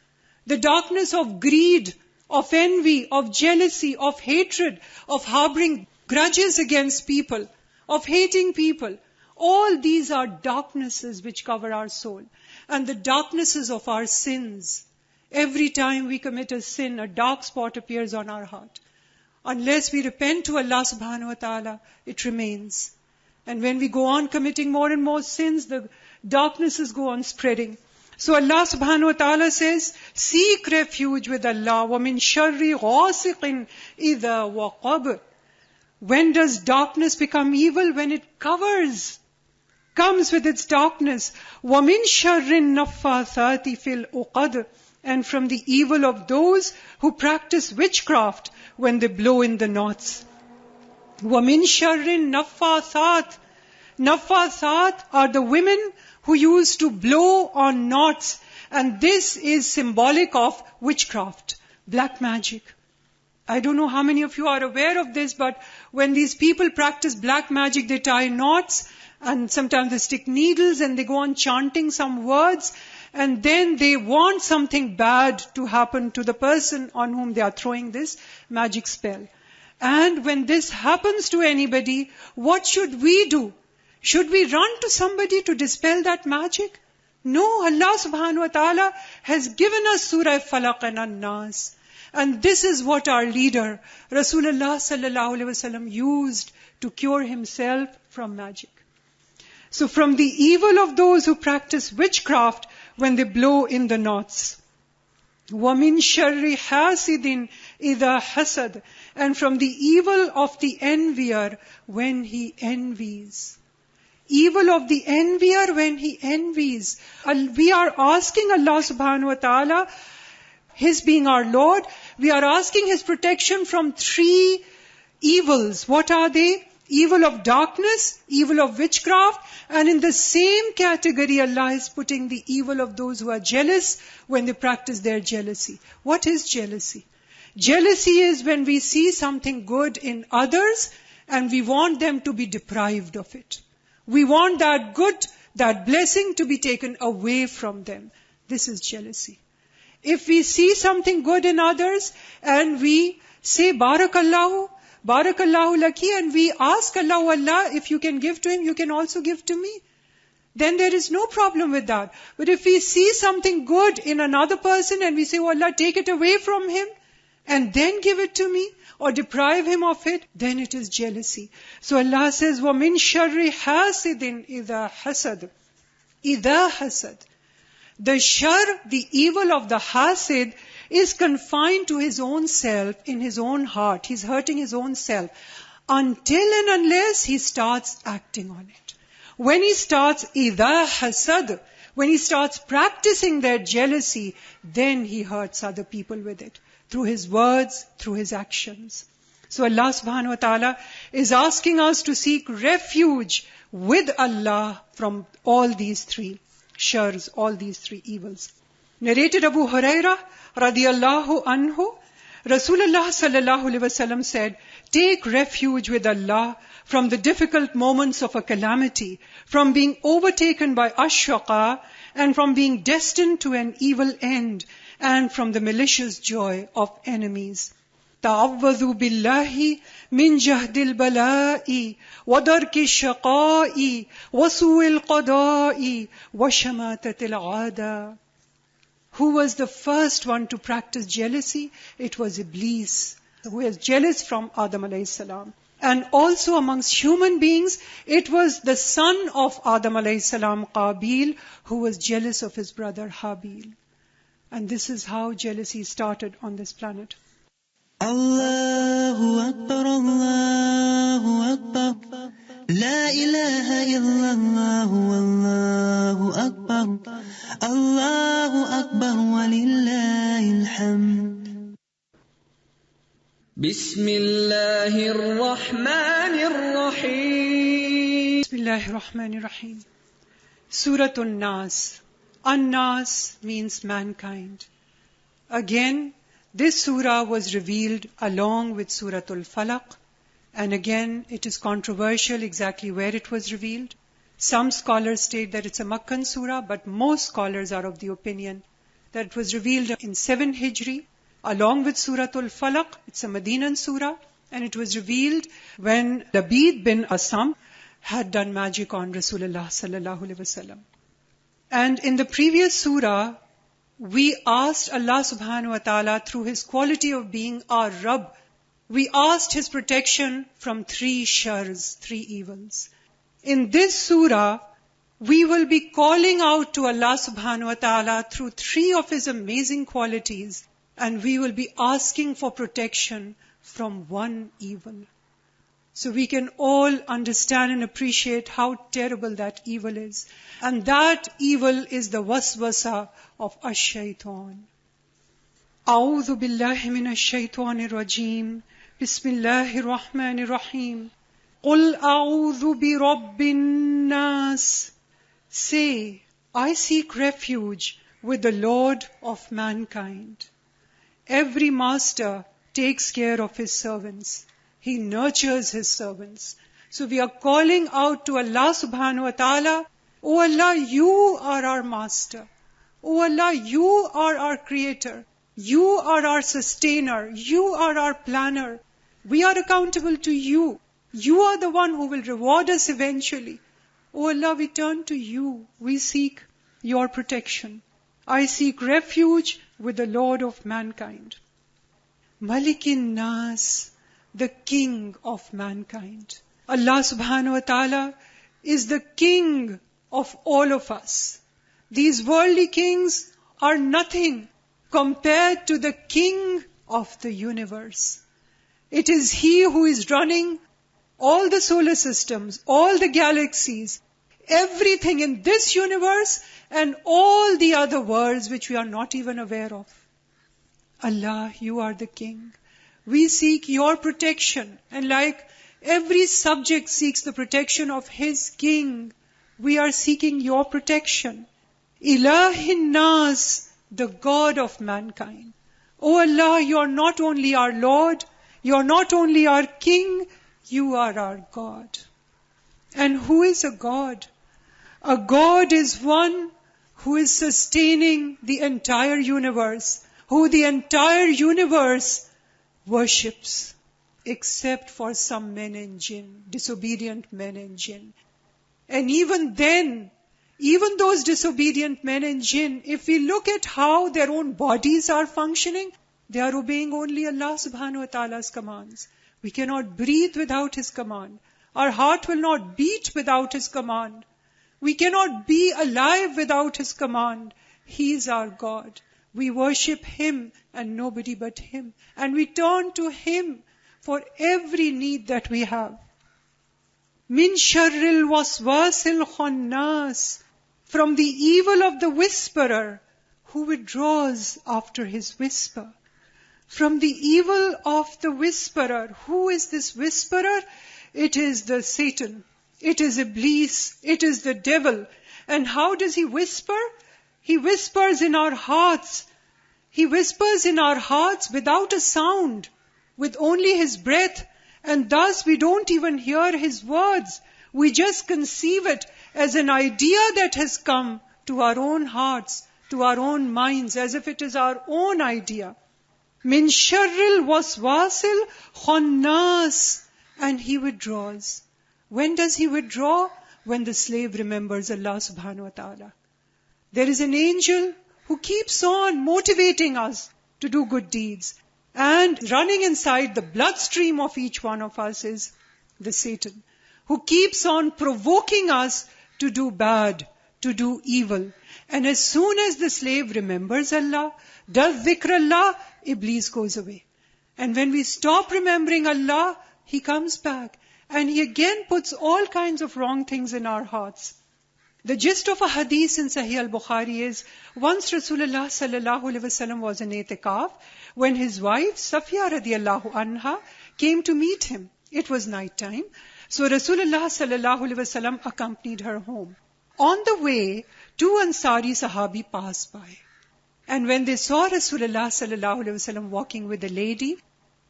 Speaker 2: the darkness of greed, of envy, of jealousy, of hatred, of harboring grudges against people, of hating people. All these are darknesses which cover our soul. And the darknesses of our sins. Every time we commit a sin, a dark spot appears on our heart. Unless we repent to Allah subhanahu wa ta'ala, it remains. And when we go on committing more and more sins, the darknesses go on spreading. So Allah subhanahu wa ta'ala says, seek refuge with Allah. وَمِن شَرِّ غَاسِقٍ إِذَا وَقَبَ. When does darkness become evil? When it comes with its darkness. وَمِن شَرِّ النَّفَّاثَاتِ فِي الْعُقَدِ. And from the evil of those who practice witchcraft when they blow in the knots. وَمِن شَرِّ النَّفَّاثَاتِ. Naffathat are the women who used to blow on knots. And this is symbolic of witchcraft, black magic. I don't know how many of you are aware of this, but when these people practice black magic, they tie knots, and sometimes they stick needles, and they go on chanting some words, and then they want something bad to happen to the person on whom they are throwing this magic spell. And when this happens to anybody, what should we do? Should we run to somebody to dispel that magic? No, Allah subhanahu wa ta'ala has given us Surah Falaq and An-Nas. And this is what our leader, Rasulullah sallallahu alaihi wasallam, used to cure himself from magic. So from the evil of those who practice witchcraft when they blow in the knots. وَمِن شَرِّ حَاسِدٍ إِذَا حَسَدٍ, and from the evil of the envier when he envies. Evil of the envier when he envies. We are asking Allah subhanahu wa ta'ala, His being our Lord, we are asking His protection from 3 evils. What are they? Evil of darkness, evil of witchcraft, and in the same category Allah is putting the evil of those who are jealous when they practice their jealousy. What is jealousy? Jealousy is when we see something good in others and we want them to be deprived of it. We want that good, that blessing to be taken away from them. This is jealousy. If we see something good in others and we say Barakallahu laki, and we ask Allah, "Oh Allah, if you can give to him, you can also give to me," then there is no problem with that. But if we see something good in another person and we say, "Oh Allah, take it away from him and then give it to me," or deprive him of it, then it is jealousy. So Allah says, وَمِن شَرِّ حَاسِدٍ إِذَا حَسَدٍ. إِذَا حَسَدٍ. The shar, the evil of the hasid, is confined to his own self, in his own heart. He's hurting his own self. Until and unless he starts acting on it. When he starts إِذَا حَسَدٍ, when he starts practicing their jealousy, then he hurts other people with it. Through his words, through his actions. So Allah subhanahu wa ta'ala is asking us to seek refuge with Allah from all these 3 shars, all these 3 evils. Narrated Abu Hurairah radiyallahu anhu, Rasulullah sallallahu alaihi wasallam said, "Take refuge with Allah from the difficult moments of a calamity, from being overtaken by ashwaqa, and from being destined to an evil end, and from the malicious joy of enemies. Ta'awwadhu billahi min jahdil bala'i, wa darki shaqa'i, wa su'il qada'i, wa shamatatil 'ada." Who was the first one to practice jealousy? It was Iblis, who was jealous from Adam alayhi salam. And also amongst human beings, it was the son of Adam alayhi salam, Qabil, who was jealous of his brother Habil. And this is how jealousy started on this planet.
Speaker 4: Allahu Akbar, Allahu Akbar, La ilaha illallah, Allahu Akbar, Allahu Akbar, walillahil hamd.
Speaker 1: Bismillahir Rahmanir Rahim.
Speaker 2: Bismillahir Rahmanir Rahim. Suratul Nas. An-Nas means mankind. Again, this surah was revealed along with Suratul Falaq. And again, it is controversial exactly where it was revealed. Some scholars state that it's a Makkan surah, but most scholars are of the opinion that it was revealed in 7 Hijri, along with Suratul Falaq. It's a Medinan surah, and it was revealed when Labid bin Asam had done magic on Rasulullah sallallahu alaihi wasallam. And in the previous surah, we asked Allah subhanahu wa ta'ala, through His quality of being our Rabb, we asked His protection from 3 shars, 3 evils. In this surah, we will be calling out to Allah subhanahu wa ta'ala through 3 of His amazing qualities, and we will be asking for protection from 1 evil. So we can all understand and appreciate how terrible that evil is. And that evil is the waswasa of ash-shaytan. A'udhu billahi minash shaytanir rajim. Bismillahir Rahmanir Rahim. Qul a'udhu bi rabbin nas. Say, I seek refuge with the Lord of mankind. Every master takes care of his servants. He nurtures his servants. So we are calling out to Allah subhanahu wa ta'ala, "Oh Allah, you are our master. Oh Allah, you are our creator. You are our sustainer. You are our planner. We are accountable to you. You are the one who will reward us eventually. Oh Allah, we turn to you. We seek your protection. I seek refuge with the Lord of mankind. Malikin Nas, the King of mankind. Allah subhanahu wa ta'ala is the King of all of us. These worldly kings are nothing compared to the King of the universe. It is He who is running all the solar systems, all the galaxies, everything in this universe and all the other worlds which we are not even aware of. Allah, you are the King. We seek your protection, and like every subject seeks the protection of his King, we are seeking your protection. Ilahin Nas, the God of mankind. O Allah, you are not only our Lord, you are not only our King, you are our God. And who is a God? A God is one who is sustaining the entire universe, who the entire universe worships, except for some men and jinn, disobedient men and jinn. And even then, even those disobedient men and jinn, if we look at how their own bodies are functioning, they are obeying only Allah subhanahu wa ta'ala's commands. We cannot breathe without His command. Our heart will not beat without His command. We cannot be alive without His command. He is our God. We worship Him and nobody but Him. And we turn to Him for every need that we have. Min sharril waswasil khannas, from the evil of the whisperer who withdraws after his whisper. From the evil of the whisperer. Who is this whisperer? It is the Satan. It is Iblis. It is the devil. And how does he whisper? He whispers in our hearts. He whispers in our hearts without a sound, with only his breath. And thus we don't even hear his words. We just conceive it as an idea that has come to our own hearts, to our own minds, as if it is our own idea. Min sharril waswasil khannas. And he withdraws. When does he withdraw? When the slave remembers Allah subhanahu wa ta'ala. There is an angel who keeps on motivating us to do good deeds. And running inside the bloodstream of each one of us is the Satan, who keeps on provoking us to do bad, to do evil. And as soon as the slave remembers Allah, does dhikr Allah, Iblis goes away. And when we stop remembering Allah, he comes back. And he again puts all kinds of wrong things in our hearts. The gist of a hadith in Sahih al-Bukhari is, once Rasulullah sallallahu alaihi wasallam was in itikaf, when his wife, Safiya radiallahu anha, came to meet him. It was night time. So Rasulullah sallallahu alaihi wasallam accompanied her home. On the way, two Ansari Sahabi passed by. And when they saw Rasulullah sallallahu alaihi wasallam walking with a lady,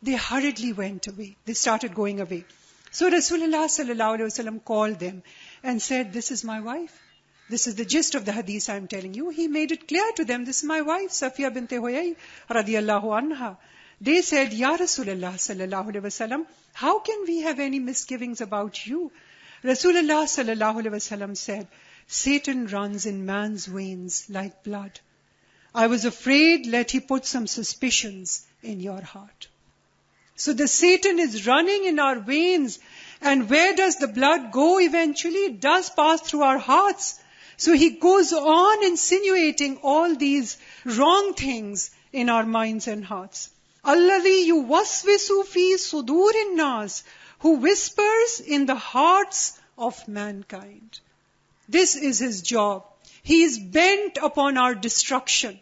Speaker 2: they hurriedly went away. They started going away. So Rasulullah sallallahu alaihi wasallam called them and said, "This is my wife. This is the gist of the hadith I am telling you." He made it clear to them, "This is my wife, Safiya bint Huyay radiyallahu anha." They said, "Ya Rasulullah sallallahu alaihi wasallam, how can we have any misgivings about you?" Rasulullah sallallahu alaihi wasallam said, "Satan runs in man's veins like blood. I was afraid let he put some suspicions in your heart." So the Satan is running in our veins. And where does the blood go eventually? It does pass through our hearts. So he goes on insinuating all these wrong things in our minds and hearts. Alladhi yuwaswisu fi sudurin nas, who whispers in the hearts of mankind. This is his job. He is bent upon our destruction.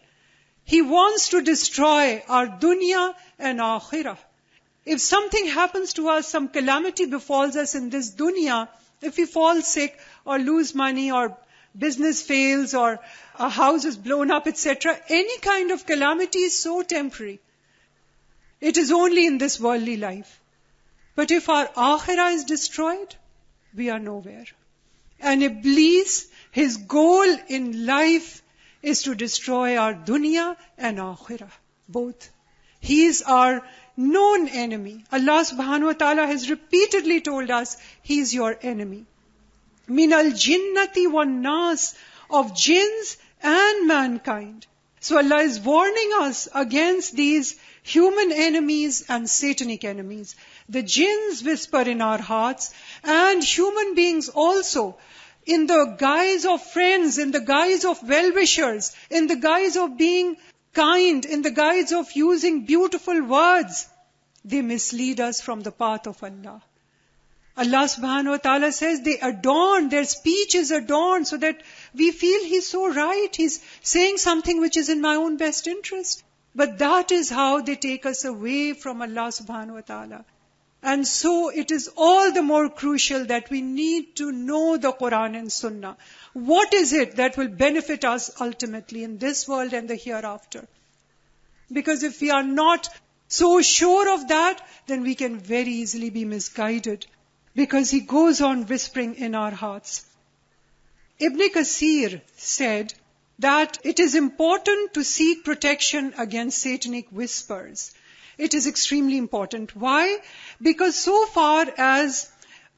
Speaker 2: He wants to destroy our dunya and akhirah. If something happens to us, some calamity befalls us in this dunya, if we fall sick or lose money or business fails or a house is blown up, etc., any kind of calamity is so temporary. It is only in this worldly life. But if our akhirah is destroyed, we are nowhere. And Iblis, his goal in life is to destroy our dunya and akhirah, both. He is our known enemy. Allah subhanahu wa ta'ala has repeatedly told us, He is your enemy. Minal jinnati wan nas, of jinns and mankind. So Allah is warning us against these human enemies and satanic enemies. The jinns whisper in our hearts, and human beings also, in the guise of friends, in the guise of well-wishers, in the guise of being kind, in the guise of using beautiful words, they mislead us from the path of Allah. Allah subhanahu wa ta'ala says they adorn, their speech is adorned so that we feel he's so right, he's saying something which is in my own best interest. But that is how they take us away from Allah subhanahu wa ta'ala. And so it is all the more crucial that we need to know the Quran and Sunnah. What is it that will benefit us ultimately in this world and the hereafter? Because if we are not so sure of that, then we can very easily be misguided. Because he goes on whispering in our hearts. Ibn Kathir said that it is important to seek protection against satanic whispers. It is extremely important. Why? Because so far as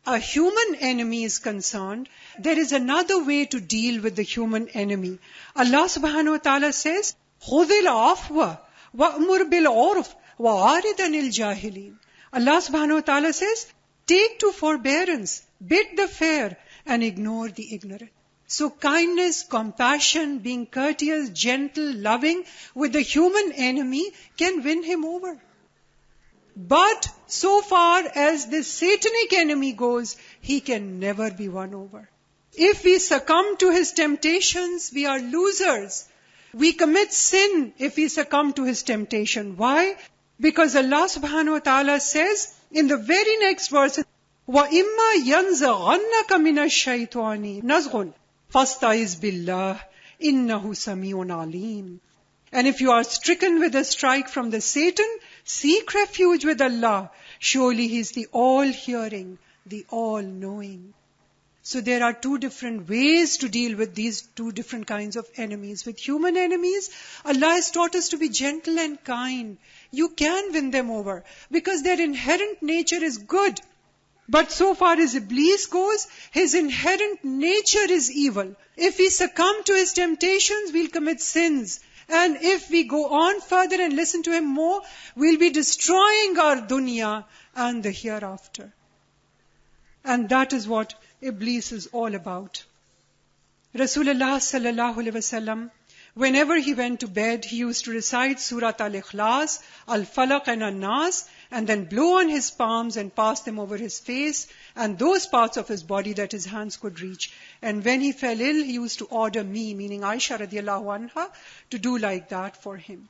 Speaker 2: a human enemy is concerned, there is another way to deal with the human enemy. Allah subhanahu wa ta'ala says, خُذِ الْعَفْوَ وَأْمُرْ بِالْعُرْفِ وَعَارِضْ عَنِ الْجَاهِلِينَ. Allah subhanahu wa ta'ala says, take to forbearance, bid the fair, and ignore the ignorant. So kindness, compassion, being courteous, gentle, loving with the human enemy can win him over. But so far as this satanic enemy goes, he can never be won over. If we succumb to his temptations, we are losers. We commit sin if we succumb to his temptation. Why? Because Allah subhanahu wa ta'ala says in the very next verse, وَإِمَّا يَنزَغَنَّكَ مِنَ الشَّيْطَانِ نَزْغٌ فَاسْتَعِذْ بِاللَّهِ إِنَّهُ سَمِيعٌ عَلِيمٌ. And if you are stricken with a strike from the Satan, seek refuge with Allah. Surely He is the all-hearing, the all-knowing. So there are two different ways to deal with these two different kinds of enemies. With human enemies, Allah has taught us to be gentle and kind. You can win them over because their inherent nature is good. But so far as Iblis goes, his inherent nature is evil. If we succumb to his temptations, we'll commit sins. And if we go on further and listen to him more, we'll be destroying our dunya and the hereafter. And that is what Iblis is all about. Rasulullah sallallahu alaihi wasallam, whenever he went to bed, he used to recite Surat Al-Ikhlas, Al-Falaq and An-Nas, and then blow on his palms and pass them over his face and those parts of his body that his hands could reach. And when he fell ill, he used to order me, meaning Aisha radiallahu anha, to do like that for him.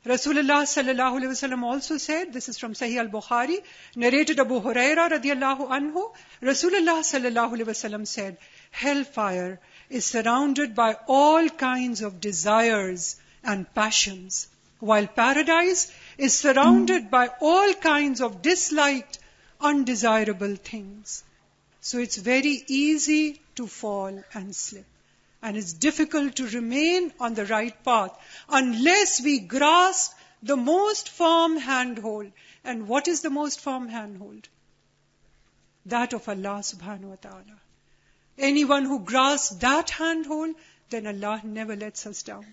Speaker 2: Rasulullah sallallahu alaihi wasallam also said, this is from Sahih al-Bukhari, narrated Abu Huraira radiallahu anhu, Rasulullah sallallahu alaihi wasallam said, hellfire is surrounded by all kinds of desires and passions, while paradise is surrounded by all kinds of disliked, undesirable things. So it's very easy to fall and slip. And it's difficult to remain on the right path unless we grasp the most firm handhold. And what is the most firm handhold? That of Allah subhanahu wa ta'ala. Anyone who grasps that handhold, then Allah never lets us down.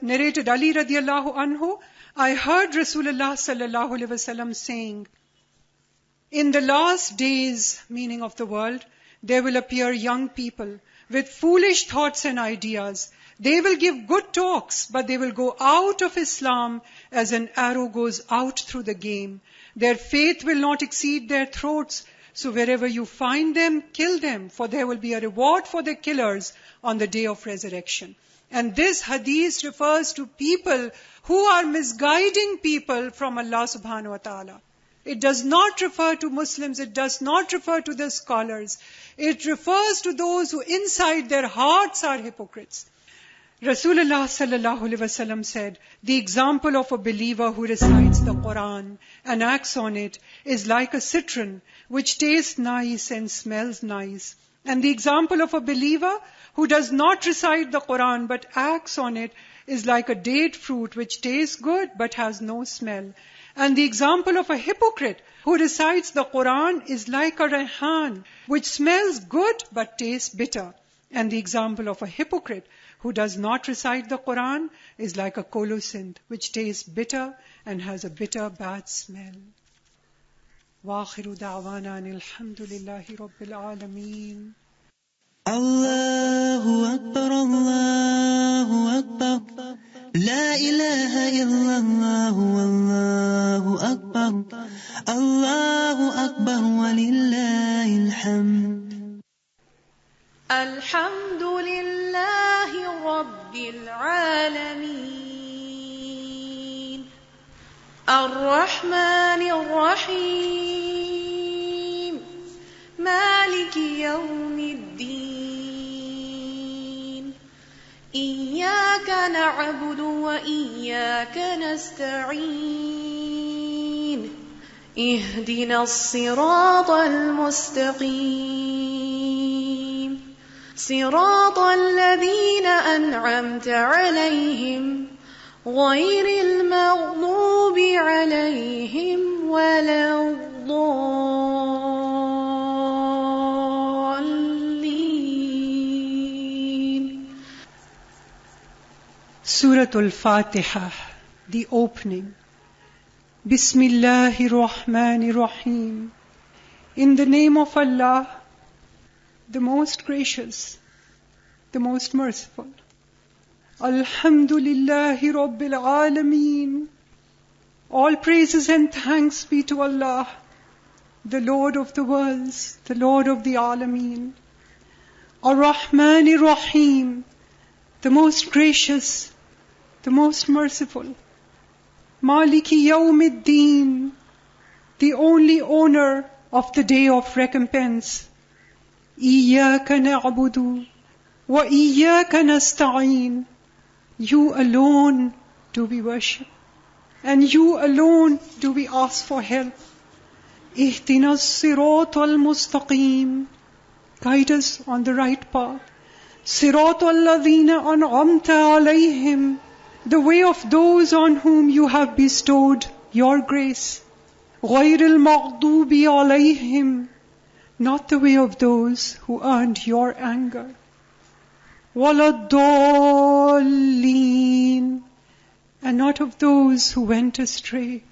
Speaker 2: Narrated Ali radiallahu anhu, I heard Rasulullah sallallahu alaihi wasallam saying, in the last days, meaning of the world, there will appear young people with foolish thoughts and ideas. They will give good talks, but they will go out of Islam as an arrow goes out through the game. Their faith will not exceed their throats. So wherever you find them, kill them, for there will be a reward for the killers on the day of resurrection. And this hadith refers to people who are misguiding people from Allah subhanahu wa ta'ala. It does not refer to Muslims, it does not refer to the scholars. It refers to those who inside their hearts are hypocrites. Rasulullah sallallahu alaihi wasallam said, the example of a believer who recites the Quran and acts on it is like a citron which tastes nice and smells nice. And the example of a believer who does not recite the Quran but acts on it is like a date fruit which tastes good but has no smell. And the example of a hypocrite who recites the Quran is like a rayhan which smells good but tastes bitter. And the example of a hypocrite who does not recite the Quran is like a colocynth which tastes bitter and has a bitter bad smell. وآخر دعوانا ان الحمد للہ رب العالمین.
Speaker 4: اللہ اکبر اللہ اکبر لا الہ الا اللہ واللہ اکبر اللہ اکبر وللہ الحمد.
Speaker 5: الحمد للہ رب العالمین الرحمن الرحیم مالک یوم الدین ایاک نعبد وإیاک نستعین اهدنا الصراط المستقیم صراط الذین انعمت علیہم غیر المغضوب علیہم ولا الضالین.
Speaker 2: Surat Al-Fatiha, the opening. Bismillahir Rahmanir Rahim. In the name of Allah, the most gracious, the most merciful. Alhamdulillahi Rabbil Alameen. All praises and thanks be to Allah, the Lord of the worlds, the Lord of the Alameen. Ar-Rahmanir Rahim, the most gracious, the most merciful. Maliki Yawmiddin, the only owner of the day of recompense. Iyyaka na'budu wa iyyaka nasta'in. You alone do we worship, and you alone do we ask for help. Ihdina as-siratal mustaqim. Guide us on the right path. Siratal ladhina an'amta alayhim. The way of those on whom you have bestowed your grace. Ghayril maghdubi alayhim. Not the way of those who earned your anger. وَلَضَّالِّينَ, and not of those who went astray.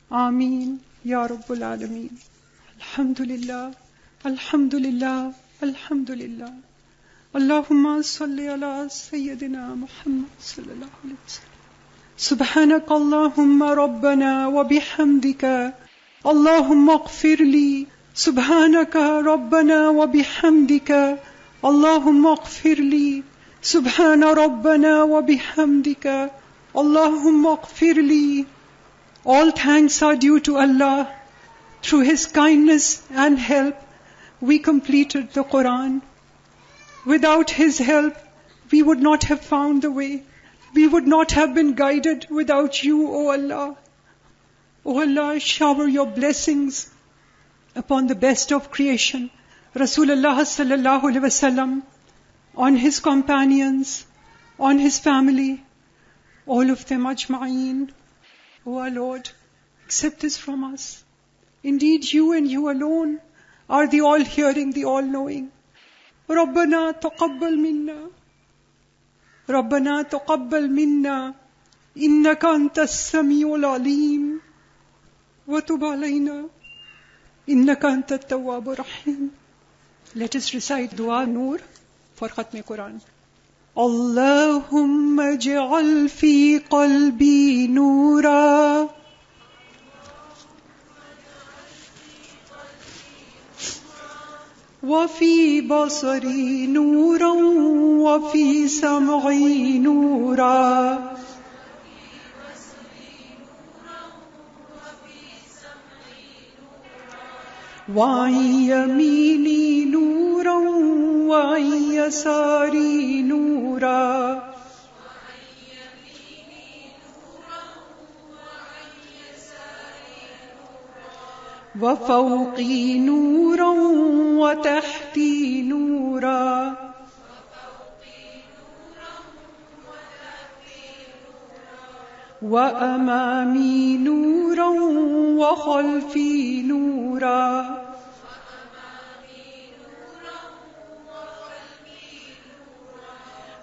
Speaker 2: Ameen, Ya Rabbul Alameen. Alhamdulillah, Alhamdulillah, Alhamdulillah. Allahumma salli ala Sayyidina Muhammad sallallahu alayhi wa sallam. Subhanaka Allahumma Rabbana wa bihamdika Allahumma ighfir li. Subhanaka Rabbana wa bihamdika Allahumma ighfir li. Subhana Rabbana wa bihamdika Allahumma ighfir li. All thanks are due to Allah. Through His kindness and help, we completed the Quran. Without His help, we would not have found the way. We would not have been guided without you, O Allah. O Allah, shower your blessings upon the best of creation, Rasulullah sallallahu alaihi wasallam, on his companions, on his family, all of them ajma'een. O our Lord, accept this from us. Indeed, you and you alone are the all-hearing, the all-knowing. Rabbana taqabbal minna. Rabbana taqabbal minna. Innaka antas samiul alim. Wa tub alayna. Innaka antat tawwabur rahim. Let us recite Dua Noor for Khatm Quran. Allahumma ij'al fi qalbi noora wa fi basari nooran wa fi sam'i noora وعن يميني نورا وعن يساري نورا وفوقي نورا وتحتي نورا وأمامي نورا وخلفي نورا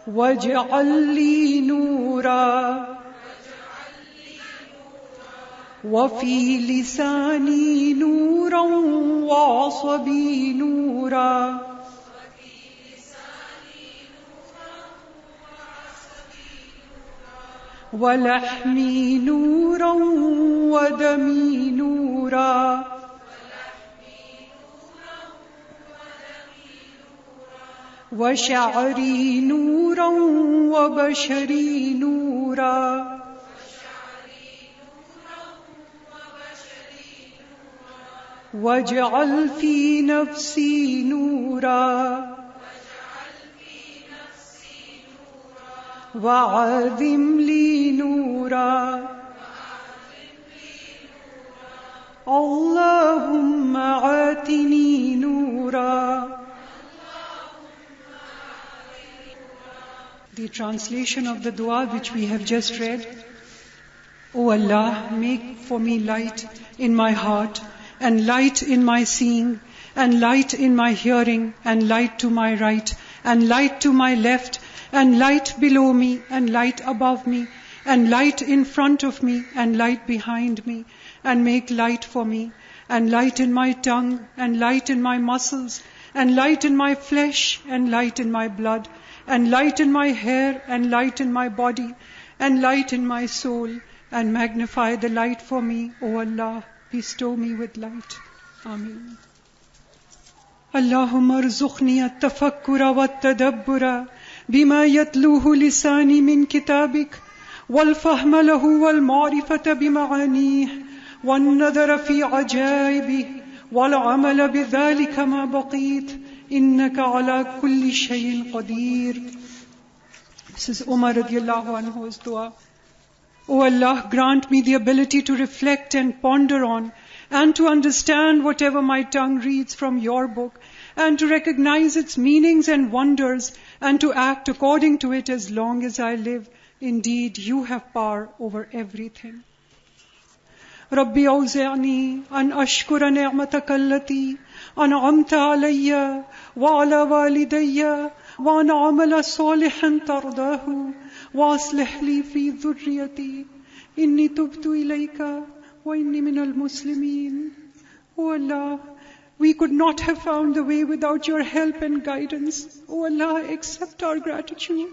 Speaker 2: واجعل لي نورا وفي لساني نورا وعصبي نورا ولحمي نورا ودمي نورا وشعري نورا وبشري نورا واجعل في نفسي نورا وعظم لي نورا اللهم آتني نورا. The translation of the dua which we have just read. O Allah, make for me light in my heart, and light in my seeing, and light in my hearing, and light to my right, and light to my left, and light below me, and light above me, and light in front of me, and light behind me, and make light for me, and light in my tongue, and light in my muscles, and light in my flesh, and light in my blood, and light in my hair, and light in my body, and light in my soul, and magnify the light for me, O Allah, bestow me with light. Ameen. Allahumma arzuqni at-tafakkura wat-tadabbura bima yatluhu lisani min kitabik wal-fahma lahu wal-ma'rifata bima'anih wan-nadhara fi ajaibih wal-amala bidhalika ma baqit innaka ala kulli shay'in qadir. This is Umar radiyallahu anhu's dua. O Allah, grant me the ability to reflect and ponder on and to understand whatever my tongue reads from your book, and to recognize its meanings and wonders, and to act according to it as long as I live. Indeed, you have power over everything. Rabbi awzi'ni an ashkura ni'mataka allati an'amta alayya wa ala walidayya wa an a'mala salihan tardahu wa aslih li fi dhurriyyati inni tubtu ilayka wa inni minal muslimin. O Allah, we could not have found the way without your help and guidance. O Allah, accept our gratitude.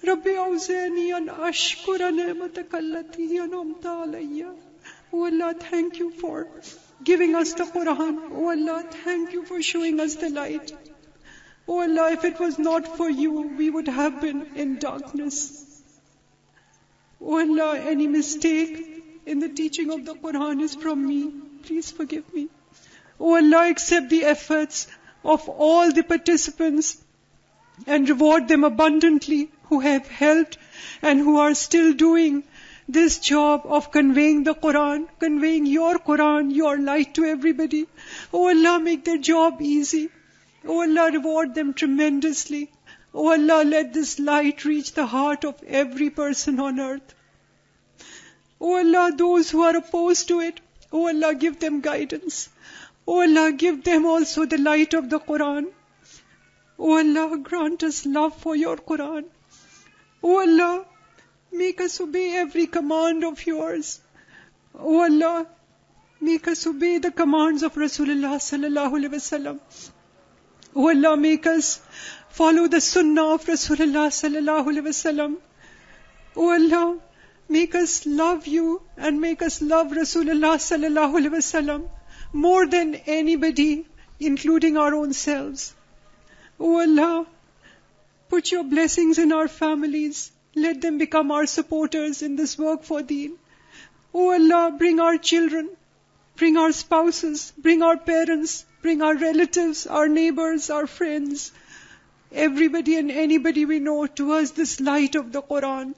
Speaker 2: Rabbi awzi'ni an ashkura ni'mataka allati an'amta alayya. O Allah, thank you for giving us the Quran. O Allah, thank you for showing us the light. O Allah, if it was not for you, we would have been in darkness. O Allah, any mistake in the teaching of the Quran is from me. Please forgive me. O Allah, accept the efforts of all the participants and reward them abundantly who have helped and who are still doing this job of conveying the Quran, conveying your Quran, your light to everybody. O Allah, make their job easy. O Allah, reward them tremendously. O Allah, let this light reach the heart of every person on earth. O Allah, those who are opposed to it, O Allah, give them guidance. O Allah, give them also the light of the Quran. O Allah, grant us love for your Quran. O Allah, make us obey every command of yours. O Allah, make us obey the commands of Rasulullah sallallahu alaihi wasallam. O Allah, make us follow the sunnah of Rasulullah sallallahu alaihi wasallam. O Allah, make us love you and make us love Rasulullah sallallahu alaihi wasallam more than anybody, including our own selves. O Allah, put your blessings in our families. Let them become our supporters in this work for Deen. O Allah, bring our children, bring our spouses, bring our parents, bring our relatives, our neighbors, our friends, everybody and anybody we know towards this light of the Quran.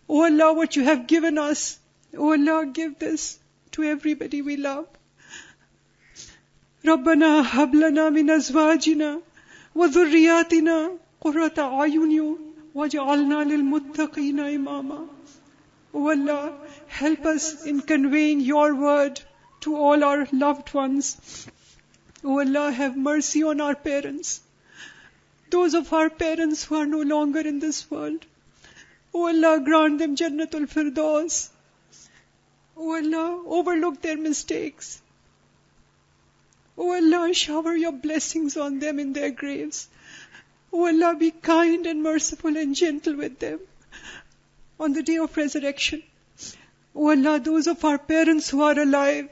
Speaker 2: O Allah, what you have given us, O Allah, give this to everybody we love. Rabbana hab lana min azwajina wa dhurriyyatina qurrata a'yun waj'alna lil muttaqina imama. O Allah, help us in conveying your word to all our loved ones. O Allah, have mercy on our parents. those of our parents who are no longer in this world. O Allah, grant them Jannatul Firdaus. O Allah, overlook their mistakes. O Allah, shower your blessings on them in their graves. O Allah, be kind and merciful and gentle with them on the day of resurrection. O Allah, those of our parents who are alive,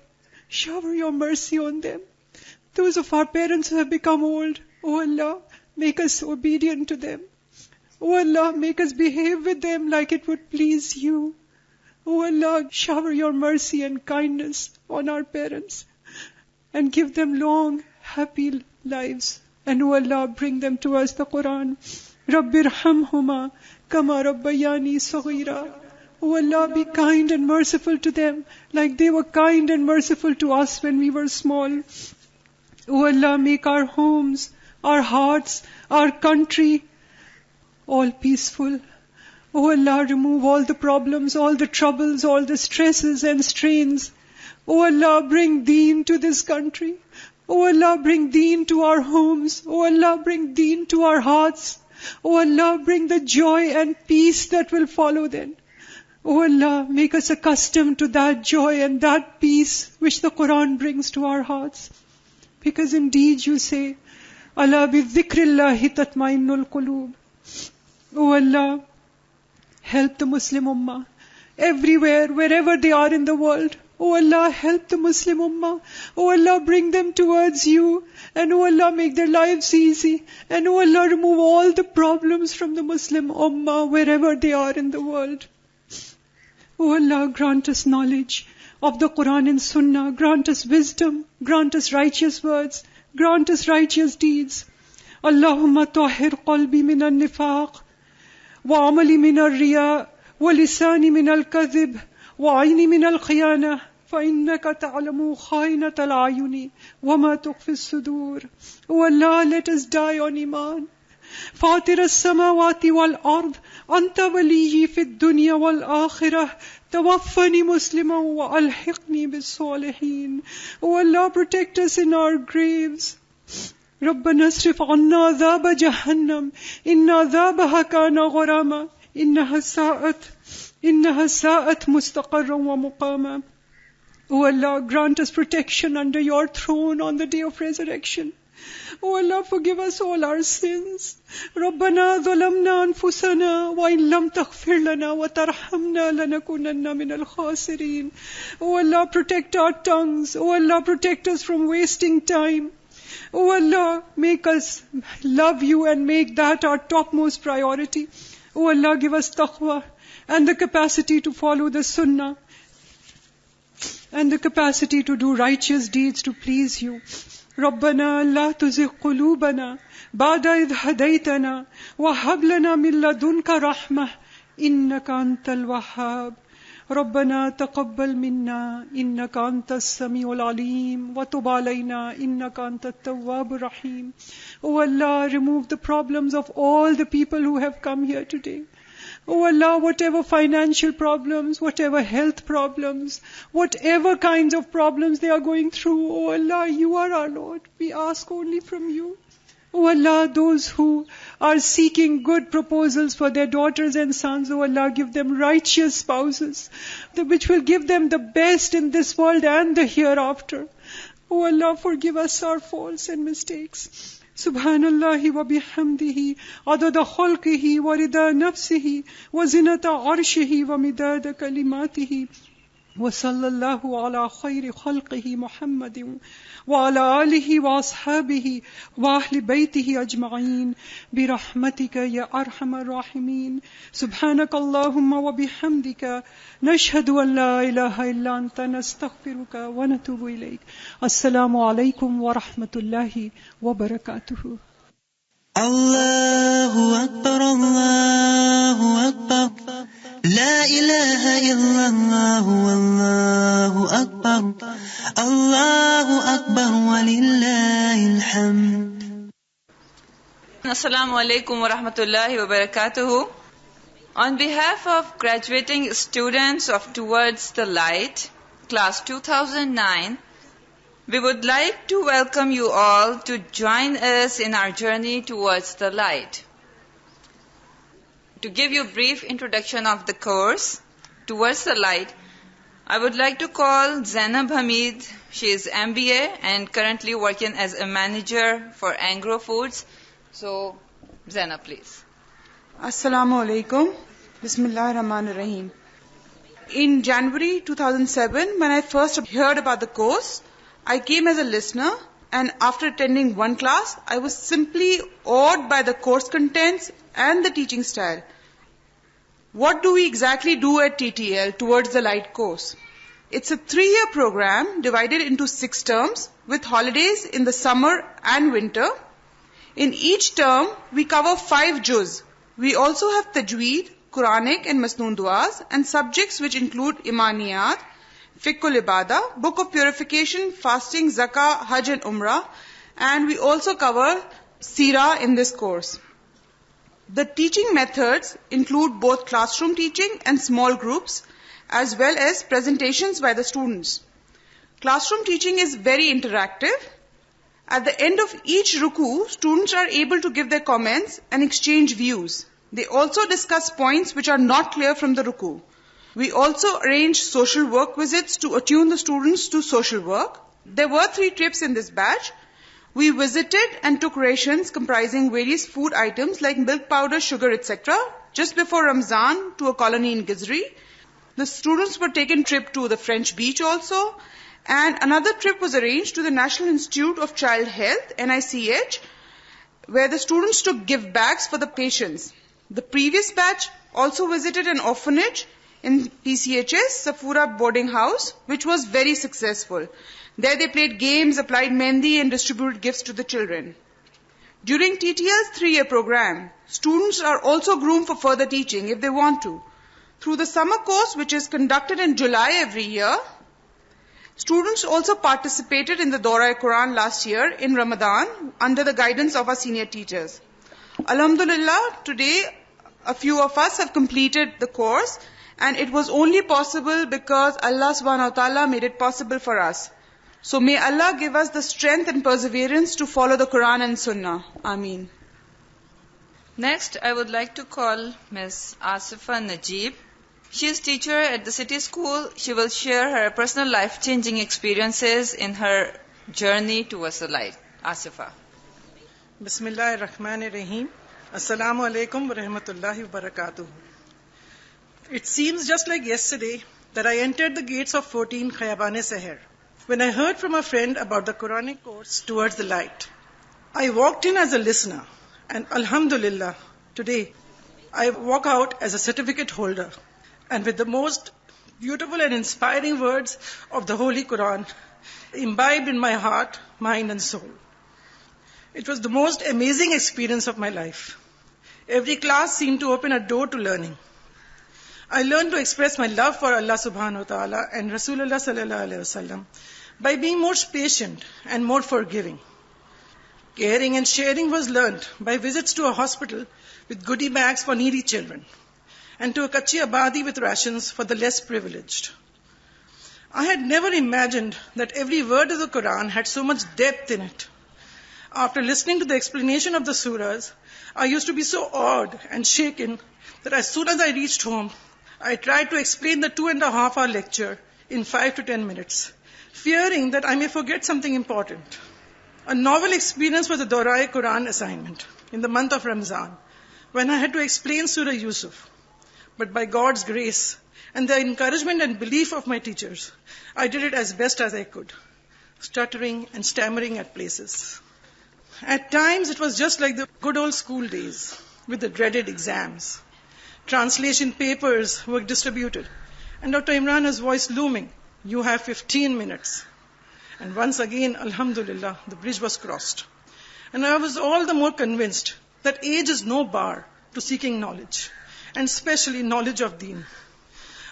Speaker 2: shower your mercy on them. Those of our parents who have become old, O Allah, make us obedient to them. O Allah, make us behave with them like it would please you. O Allah, shower your mercy and kindness on our parents and give them long, happy lives. And O Allah, bring them to us the Quran. Rabbirhamhuma kama rabbayani saghira. O Allah, be kind and merciful to them like they were kind and merciful to us when we were small. O Allah, make our homes, our hearts, our country all peaceful. O Allah, remove all the problems, all the troubles, all the stresses and strains. O Allah, bring deen to this country. O Allah, bring deen to our homes. O Allah, bring deen to our hearts. O Allah, bring the joy and peace that will follow then. O Allah, make us accustomed to that joy and that peace which the Quran brings to our hearts. Because indeed you say, Ala bi dhikrillahi tatma'innul qulub. O Allah, help the Muslim Ummah everywhere, wherever they are in the world. O Allah, help the Muslim Ummah. O Allah, bring them towards you. And O Allah, make their lives easy. And O Allah, remove all the problems from the Muslim Ummah wherever they are in the world. O Allah, grant us knowledge of the Quran and Sunnah. Grant us wisdom. Grant us righteous words. Grant us righteous deeds. Allahumma tahhir qalbi min al-nifaq. وعملي من الرياء ولساني من الكذب وعيني من الخيانة فإنك تعلم خائنة الأعين وما تخفي الصدور. O Allah, let us die on Iman. فاطر السماوات والأرض أنت وليي في الدنيا والآخرة توفني مسلما وألحقني بالصالحين. O Allah, protect us in our graves. ربنا اصرف عنا عذاب جهنم إن عذابها كان غراما إنها ساءت مستقرا ومقاما. O Allah, grant us protection under your throne on the day of resurrection. O Allah, forgive us all our sins. ربنا ظلمنا أنفسنا وإن لم تغفر لنا وترحمنا لنكونن من الخاسرين. O Allah, protect our tongues. O Allah, protect us from wasting time. O Allah, make us love you and make that our topmost priority. O Allah, give us taqwa and the capacity to follow the sunnah and the capacity to do righteous deeds to please you. ربنا لا تزغ قلوبنا بعد إذ هديتنا وهب لنا من لدنك رحمة إنك أنت الوهاب. ربنا تقبل منا إنك أنت السميع العليم وتب علينا إنك أنت التواب الرحيم. O Allah, remove the problems of all the people who have come here today. O Allah, whatever financial problems, whatever health problems, whatever kinds of problems they are going through, O Allah, you are our Lord. We ask only from you. O Allah, those who are seeking good proposals for their daughters and sons, O Allah, give them righteous spouses, which will give them the best in this world and the hereafter. O Allah, forgive us our faults and mistakes. Subhanallahi wa bihamdihi, adada khalqihi wa rida nafsihi, wa zinata arshihi wa midada kalimatihi, wa sallallahu ala khayri khalqihi Muhammadin, wa ala alihi wa ashabihi, wa ahli baytihi ajma'in, bi rahmatika ya arhamar rahimin. Subhanakallahumma wa bihamdika, nashhadu an la ilaha illa anta, nastaghfiruka wa natubu ilayk. Assalamu alaikum wa rahmatullahi wa barakatuhu.
Speaker 4: Allahu Akbar, Allahu Akbar, La ilaha illallah, Allahu Akbar, Allahu Akbar, walillahil hamd.
Speaker 6: Assalamu alaikum wa rahmatullahi wa barakatuhu. On behalf of graduating students of Towards the Light, class 2009, We would like to welcome you all to join us in our journey towards the light. To give you a brief introduction of the course, Towards the Light, I would like to call Zainab Hamid. She is MBA and currently working as a manager for Angro Foods. So, Zainab, please.
Speaker 7: Assalamu alaikum. Bismillahir Rahmanir Rahim. In January 2007, when I first heard about the course, I came as a listener, and after attending one class, I was simply awed by the course contents and the teaching style. What do we exactly do at TTL, Towards the Light course? It's a 3-year program divided into 6 terms with holidays in the summer and winter. In each term, we cover 5 juz. We also have tajweed, Quranic and Masnoon duas, and subjects which include Imaniyat, Fiqhul Ibadah, Book of Purification, Fasting, Zakah, Hajj and Umrah, and we also cover Seerah in this course. The teaching methods include both classroom teaching and small groups, as well as presentations by the students. Classroom teaching is very interactive. At the end of each ruku, students are able to give their comments and exchange views. They also discuss points which are not clear from the ruku. We also arrange social work visits to attune the students to social work. There were 3 trips in this batch. We visited and took rations comprising various food items like milk powder, sugar, etc. just before Ramzan to a colony in Gizri. The students were taken trip to the French beach also. And another trip was arranged to the National Institute of Child Health, NICH, where the students took gift bags for the patients. The previous batch also visited an orphanage in PCHS, Safura boarding house, which was very successful. There they played games, applied mehndi and distributed gifts to the children. During TTL's 3-year program, students are also groomed for further teaching if they want to. Through the summer course, which is conducted in July every year, students also participated in the Daura-e-Quran last year in Ramadan under the guidance of our senior teachers. Alhamdulillah, today a few of us have completed the course, and it was only possible because Allah subhanahu wa ta'ala made it possible for us. So may Allah give us the strength and perseverance to follow the Quran and Sunnah. Ameen.
Speaker 6: Next, I would like to call Ms. Asifa Najib. She is teacher at the city school. She will share her personal life-changing experiences in her journey towards the light. Asifa.
Speaker 8: Bismillahirrahmanirrahim. Assalamu alaikum wa rahmatullahi wa barakatuh. It seems just like yesterday that I entered the gates of 14 Khayabane-Seher when I heard from a friend about the Quranic course Towards the Light. I walked in as a listener, and alhamdulillah, today I walk out as a certificate holder, and with the most beautiful and inspiring words of the Holy Quran imbibed in my heart, mind and soul. It was the most amazing experience of my life. Every class seemed to open a door to learning. I learned to express my love for Allah subhanahu wa ta'ala and Rasulullah sallallahu alayhi wa sallam by being more patient and more forgiving. Caring and sharing was learned by visits to a hospital with goodie bags for needy children, and to a kachi abadi with rations for the less privileged. I had never imagined that every word of the Quran had so much depth in it. After listening to the explanation of the surahs, I used to be so awed and shaken that as soon as I reached home, I tried to explain the 2.5-hour lecture in 5 to 10 minutes, fearing that I may forget something important. A novel experience was the Daura-e-Quran assignment in the month of Ramzan, when I had to explain Surah Yusuf. But by God's grace and the encouragement and belief of my teachers, I did it as best as I could, stuttering and stammering at places. At times it was just like the good old school days, with the dreaded exams. Translation papers were distributed, and Dr. Imran's voice looming, "You have 15 minutes." And once again, alhamdulillah, the bridge was crossed. And I was all the more convinced that age is no bar to seeking knowledge, and especially knowledge of Deen.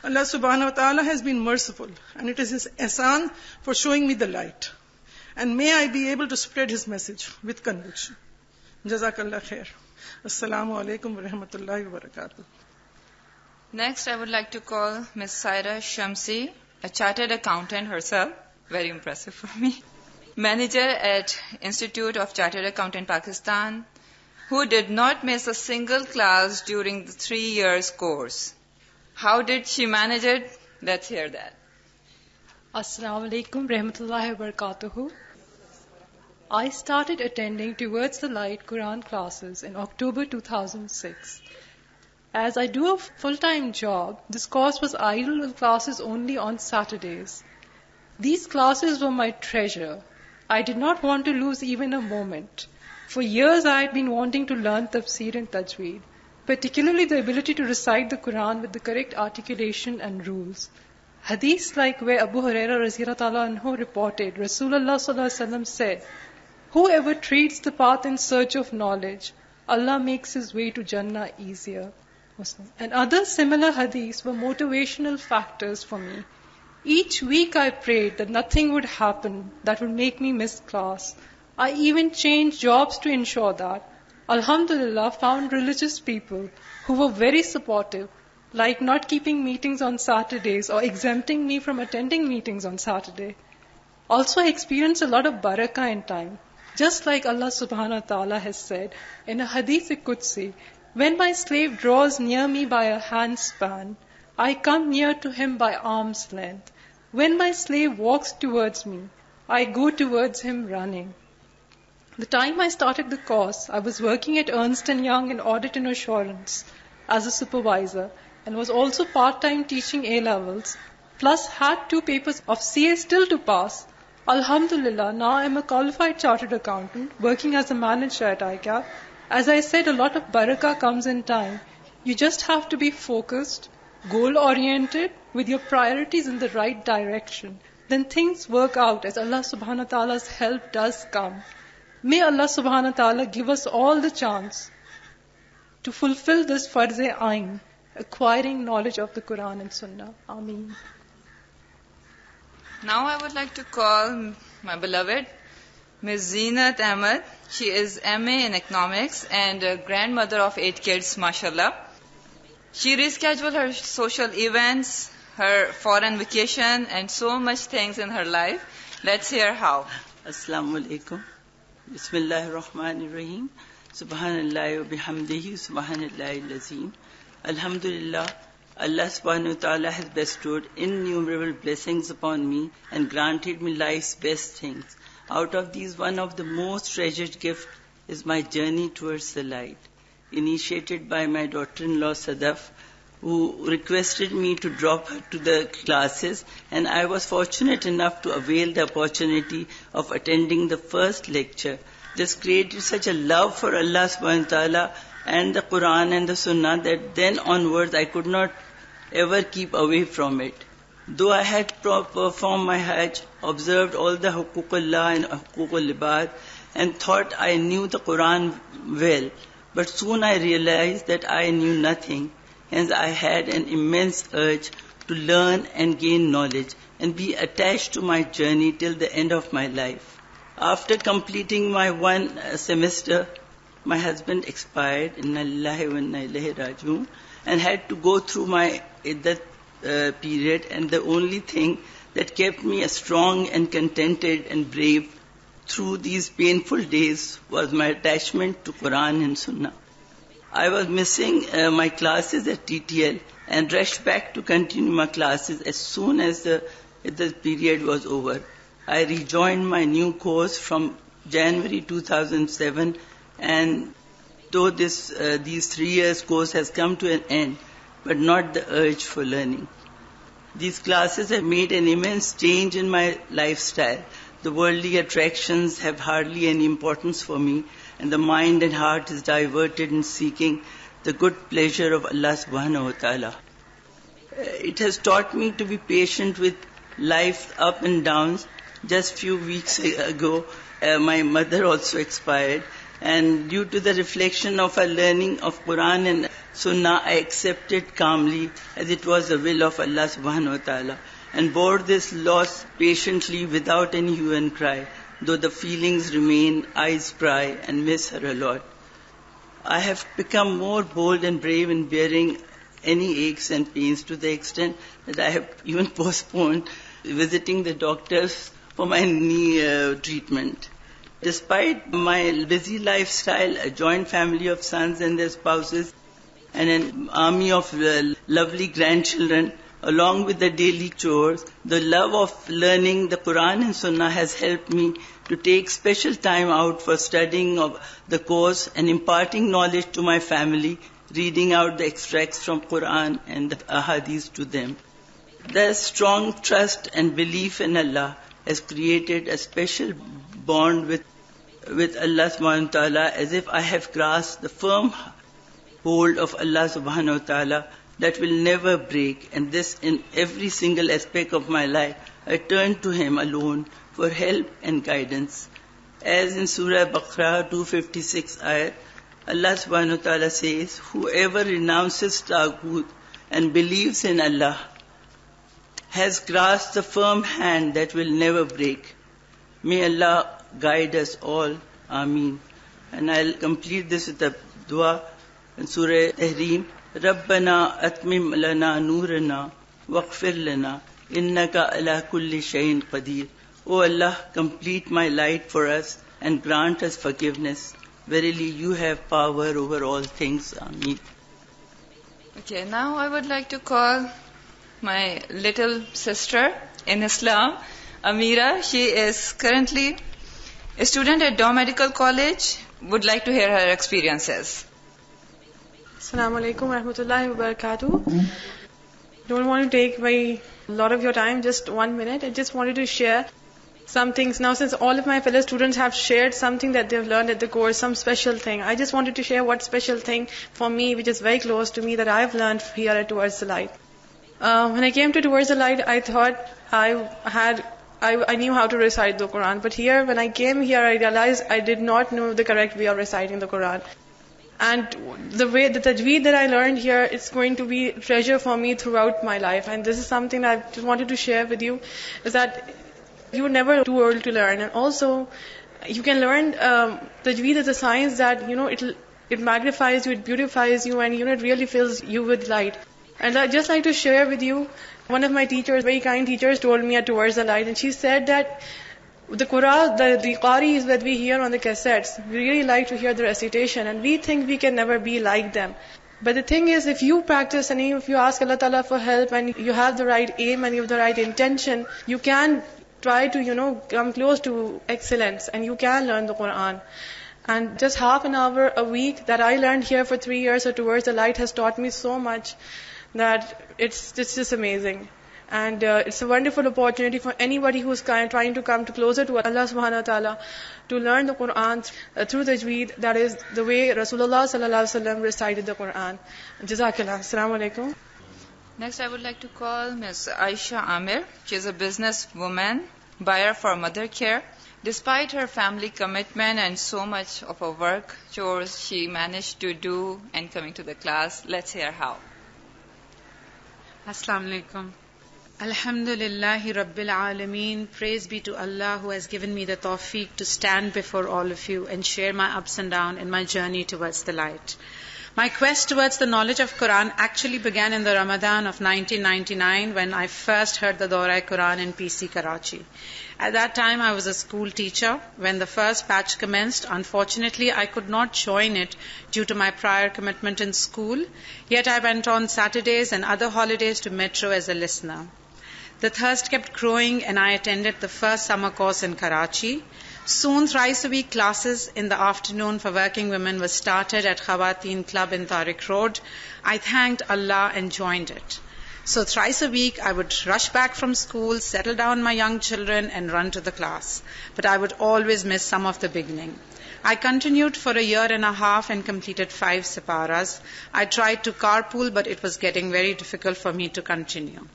Speaker 8: Allah subhanahu wa ta'ala has been merciful, and it is His ihsan for showing me the light. And may I be able to spread His message with conviction. Jazakallah khair. Assalamu alaikum wa rahmatullahi wa barakatuh.
Speaker 6: Next, I would like to call Ms. Saira Shamsi, a chartered accountant herself. Very impressive for me. manager at Institute of Chartered Accountant Pakistan, who did not miss a single class during the 3 years course. How did she manage it? Let's hear that.
Speaker 9: Assalamu alaikum rahmatullahi wa barakatuhu. I started attending Towards the Light Quran classes in October 2006. As I do a full-time job, this course was idle with classes only on Saturdays. These classes were my treasure. I did not want to lose even a moment. For years I had been wanting to learn tafsir and tajweed, particularly the ability to recite the Quran with the correct articulation and rules. Hadiths like where Abu Hurairah radhiyallahu anhu reported, Rasulullah sallallahu alaihi wasallam said, "Whoever treads the path in search of knowledge, Allah makes his way to Jannah easier." And other similar hadiths were motivational factors for me. Each week I prayed that nothing would happen that would make me miss class. I even changed jobs to ensure that. Alhamdulillah, found religious people who were very supportive, like not keeping meetings on Saturdays or exempting me from attending meetings on Saturday. Also, I experienced a lot of barakah in time. Just like Allah subhanahu wa ta'ala has said in a hadith Qudsi, "When my slave draws near me by a handspan, I come near to him by arm's length. When my slave walks towards me, I go towards him running." The time I started the course, I was working at Ernst & Young in Audit and Assurance as a supervisor and was also part-time teaching A-levels, plus had 2 papers of CA still to pass. Alhamdulillah, now I am a qualified chartered accountant working as a manager at ICAP. As I said, a lot of barakah comes in time. You just have to be focused, goal-oriented, with your priorities in the right direction. Then things work out as Allah subhanahu wa ta'ala's help does come. May Allah subhanahu wa ta'ala give us all the chance to fulfill this farz-e-ain, acquiring knowledge of the Quran and Sunnah. Ameen.
Speaker 6: Now I would like to call my beloved Ms. Zeenat Ahmed. She is MA in Economics and a grandmother of 8 kids, mashallah. She rescheduled her social events, her foreign vacation, and so much things in her life. Let's hear how.
Speaker 10: Assalamu alaikum. Bismillahirrahmanirrahim. Subhanallahi wa bihamdihi, subhanallahi al-azim. Alhamdulillah, Allah subhanahu wa ta'ala has bestowed innumerable blessings upon me and granted me life's best things. Out of these, one of the most treasured gifts is my journey towards the light, initiated by my daughter-in-law Sadaf, who requested me to drop her to the classes, and I was fortunate enough to avail the opportunity of attending the first lecture. This created such a love for Allah subhanahu wa ta'ala and the Quran and the Sunnah that then onwards I could not ever keep away from it. Though I had performed my Hajj, observed all the Huququllah and Huququl Ibad, and thought I knew the Quran well, but soon I realized that I knew nothing. Hence I had an immense urge to learn and gain knowledge and be attached to my journey till the end of my life. After completing my 1 semester, my husband expired, inna lillahi wa inna ilaihi raji'un, and had to go through my iddat period, and the only thing that kept me strong and contented and brave through these painful days was my attachment to Quran and Sunnah. I was missing my classes at TTL and rushed back to continue my classes as soon as the period was over. I rejoined my new course from January 2007, and though these 3 years course has come to an end, but not the urge for learning. These classes have made an immense change in my lifestyle. The worldly attractions have hardly any importance for me, and the mind and heart is diverted in seeking the good pleasure of Allah subhanahu wa ta'ala. It has taught me to be patient with life's up and downs. Just few weeks ago, my mother also expired, and due to the reflection of our learning of Quran and Sunnah, I accepted calmly as it was the will of Allah subhanahu wa ta'ala, and bore this loss patiently without any hue and cry, though the feelings remain, eyes cry and miss her a lot. I have become more bold and brave in bearing any aches and pains, to the extent that I have even postponed visiting the doctors for my knee treatment. Despite my busy lifestyle, a joint family of sons and their spouses, and an army of lovely grandchildren, along with the daily chores, the love of learning the Quran and Sunnah has helped me to take special time out for studying of the course and imparting knowledge to my family, reading out the extracts from Quran and the Hadith to them. Their strong trust and belief in Allah has created a special bond with Allah subhanahu wa ta'ala, as if I have grasped the firm hold of Allah subhanahu wa ta'ala that will never break, and this in every single aspect of my life. I turn to Him alone for help and guidance. As in Surah Baqarah 256 ayat, Allah subhanahu wa ta'ala says, whoever renounces Taghut and believes in Allah has grasped the firm hand that will never break. May Allah guide us all. Ameen. And I'll complete this with a dua in Surah Tahreem. Rabbana atmim lana noorana waqfir lana innaka ala kulli shayin qadir. O Allah, complete my light for us and grant us forgiveness. Verily, you have power over all things. Ameen.
Speaker 6: Okay, now I would like to call my little sister in Islam, Amira. She is currently a student at Dow Medical College. Would like to hear her experiences.
Speaker 11: Assalamu alaikum wa rahmatullahi wa barakatuh. Don't want to take a lot of your time, just 1 minute. I just wanted to share some things. Now, since all of my fellow students have shared something that they've learned at the course, some special thing, I just wanted to share what special thing for me, which is very close to me, that I've learned here at Towards the Light. When I came to Towards the Light, I thought I knew how to recite the Quran. But here, when I came here, I realized I did not know the correct way of reciting the Quran. And the tajweed that I learned here, it's going to be a treasure for me throughout my life. And this is something I just wanted to share with you, is that you're never too old to learn. And also, you can learn tajweed as a science that, it magnifies you, it beautifies you, and, it really fills you with light. And I'd just like to share with you, one of my teachers, very kind teachers, told me at Towards the Light, and she said that the Quran, the qaris that we hear on the cassettes, we really like to hear the recitation, and we think we can never be like them. But the thing is, if you practice and if you ask Allah Ta'ala for help, and you have the right aim and you have the right intention, you can try to, come close to excellence, and you can learn the Quran. And just half an hour a week that I learned here for 3 years at Towards the Light has taught me so much that it's just amazing. And it's a wonderful opportunity for anybody who's trying to come closer to Allah subhanahu wa ta'ala to learn the Quran through tajweed. That is the way Rasulullah sallallahu alaihi wasallam recited the Quran. Jazakallah. Assalamu alaikum.
Speaker 6: Next, I would like to call Ms. Aisha Amir. She is a businesswoman, buyer for mother care. Despite her family commitment and so much of her work, chores she managed to do and coming to the class. Let's hear how.
Speaker 12: Assalamu alaikum. Alhamdulillahi Rabbil Alameen. Praise be to Allah who has given me the tawfiq to stand before all of you and share my ups and downs in my journey towards the light. My quest towards the knowledge of Quran actually began in the Ramadan of 1999 when I first heard the Daura Quran in PC Karachi. At that time I was a school teacher. When the first batch commenced, unfortunately I could not join it due to my prior commitment in school, yet I went on Saturdays and other holidays to Metro as a listener. The thirst kept growing and I attended the first summer course in Karachi. Soon thrice a week classes in the afternoon for working women was started at Khawateen Club in Tariq Road. I thanked Allah and joined it. So thrice a week I would rush back from school, settle down my young children and run to the class. But I would always miss some of the beginning. I continued for a year and a half and completed 5 separas. I tried to carpool, but it was getting very difficult for me to continue.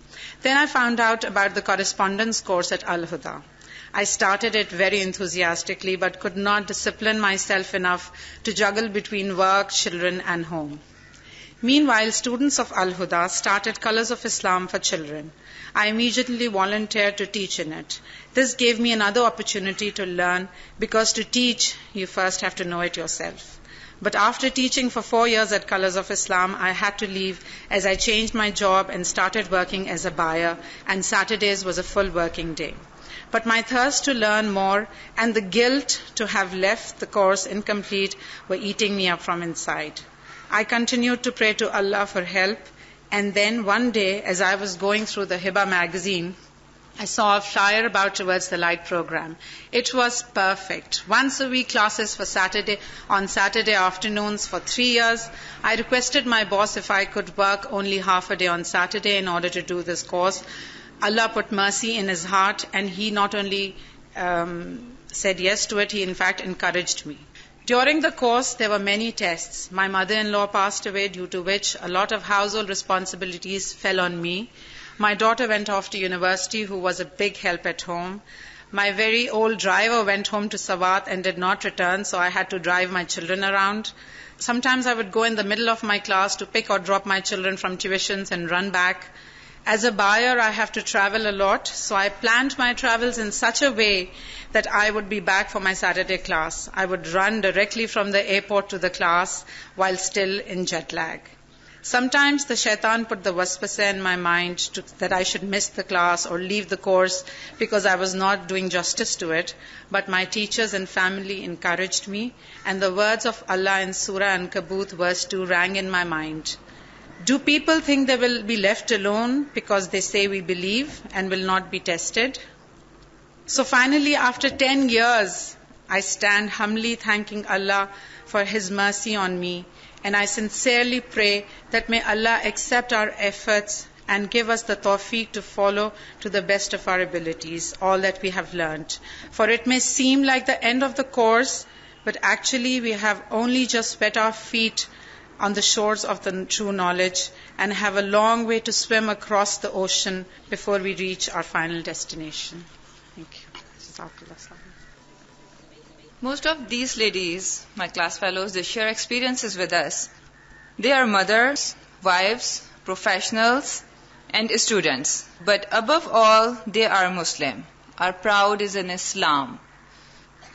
Speaker 12: Then I found out about the correspondence course at Al-Huda. I started it very enthusiastically, but could not discipline myself enough to juggle between work, children, and home. Meanwhile, students of Al-Huda started Colors of Islam for Children. I immediately volunteered to teach in it. This gave me another opportunity to learn, because to teach, you first have to know it yourself. But after teaching for 4 years at Colors of Islam, I had to leave as I changed my job and started working as a buyer, and Saturdays was a full working day. but my thirst to learn more and the guilt to have left the course incomplete were eating me up from inside. I continued to pray to Allah for help, and then one day, as I was going through the Hiba magazine, I saw a flyer about Towards the Light program. It was perfect. Once a week classes for on Saturday afternoons for 3 years. I requested my boss if I could work only half a day on Saturday in order to do this course. Allah put mercy in his heart, and he not only said yes to it, he in fact encouraged me. During the course, there were many tests. My mother-in-law passed away, due to which a lot of household responsibilities fell on me. My daughter went off to university, who was a big help at home. My very old driver went home to Surat and did not return, so I had to drive my children around. Sometimes I would go in the middle of my class to pick or drop my children from tuitions and run back. As a buyer, I have to travel a lot, so I planned my travels in such a way that I would be back for my Saturday class. I would run directly from the airport to the class while still in jet lag. Sometimes the shaitan put the waswasa in my mind that I should miss the class or leave the course because I was not doing justice to it. But my teachers and family encouraged me, and the words of Allah in Surah Ankabut verse 2 rang in my mind. Do people think they will be left alone because they say we believe and will not be tested? So finally, after 10 years, I stand humbly thanking Allah for His mercy on me, and I sincerely pray that may Allah accept our efforts and give us the tawfiq to follow to the best of our abilities all that we have learnt. For it may seem like the end of the course, but actually we have only just wet our feet on the shores of the true knowledge and have a long way to swim across the ocean before we reach our final destination. Thank you.
Speaker 6: Most of these ladies, my class fellows, they share experiences with us. They are mothers, wives, professionals, and students. But above all, they are Muslim. Our proud is in Islam.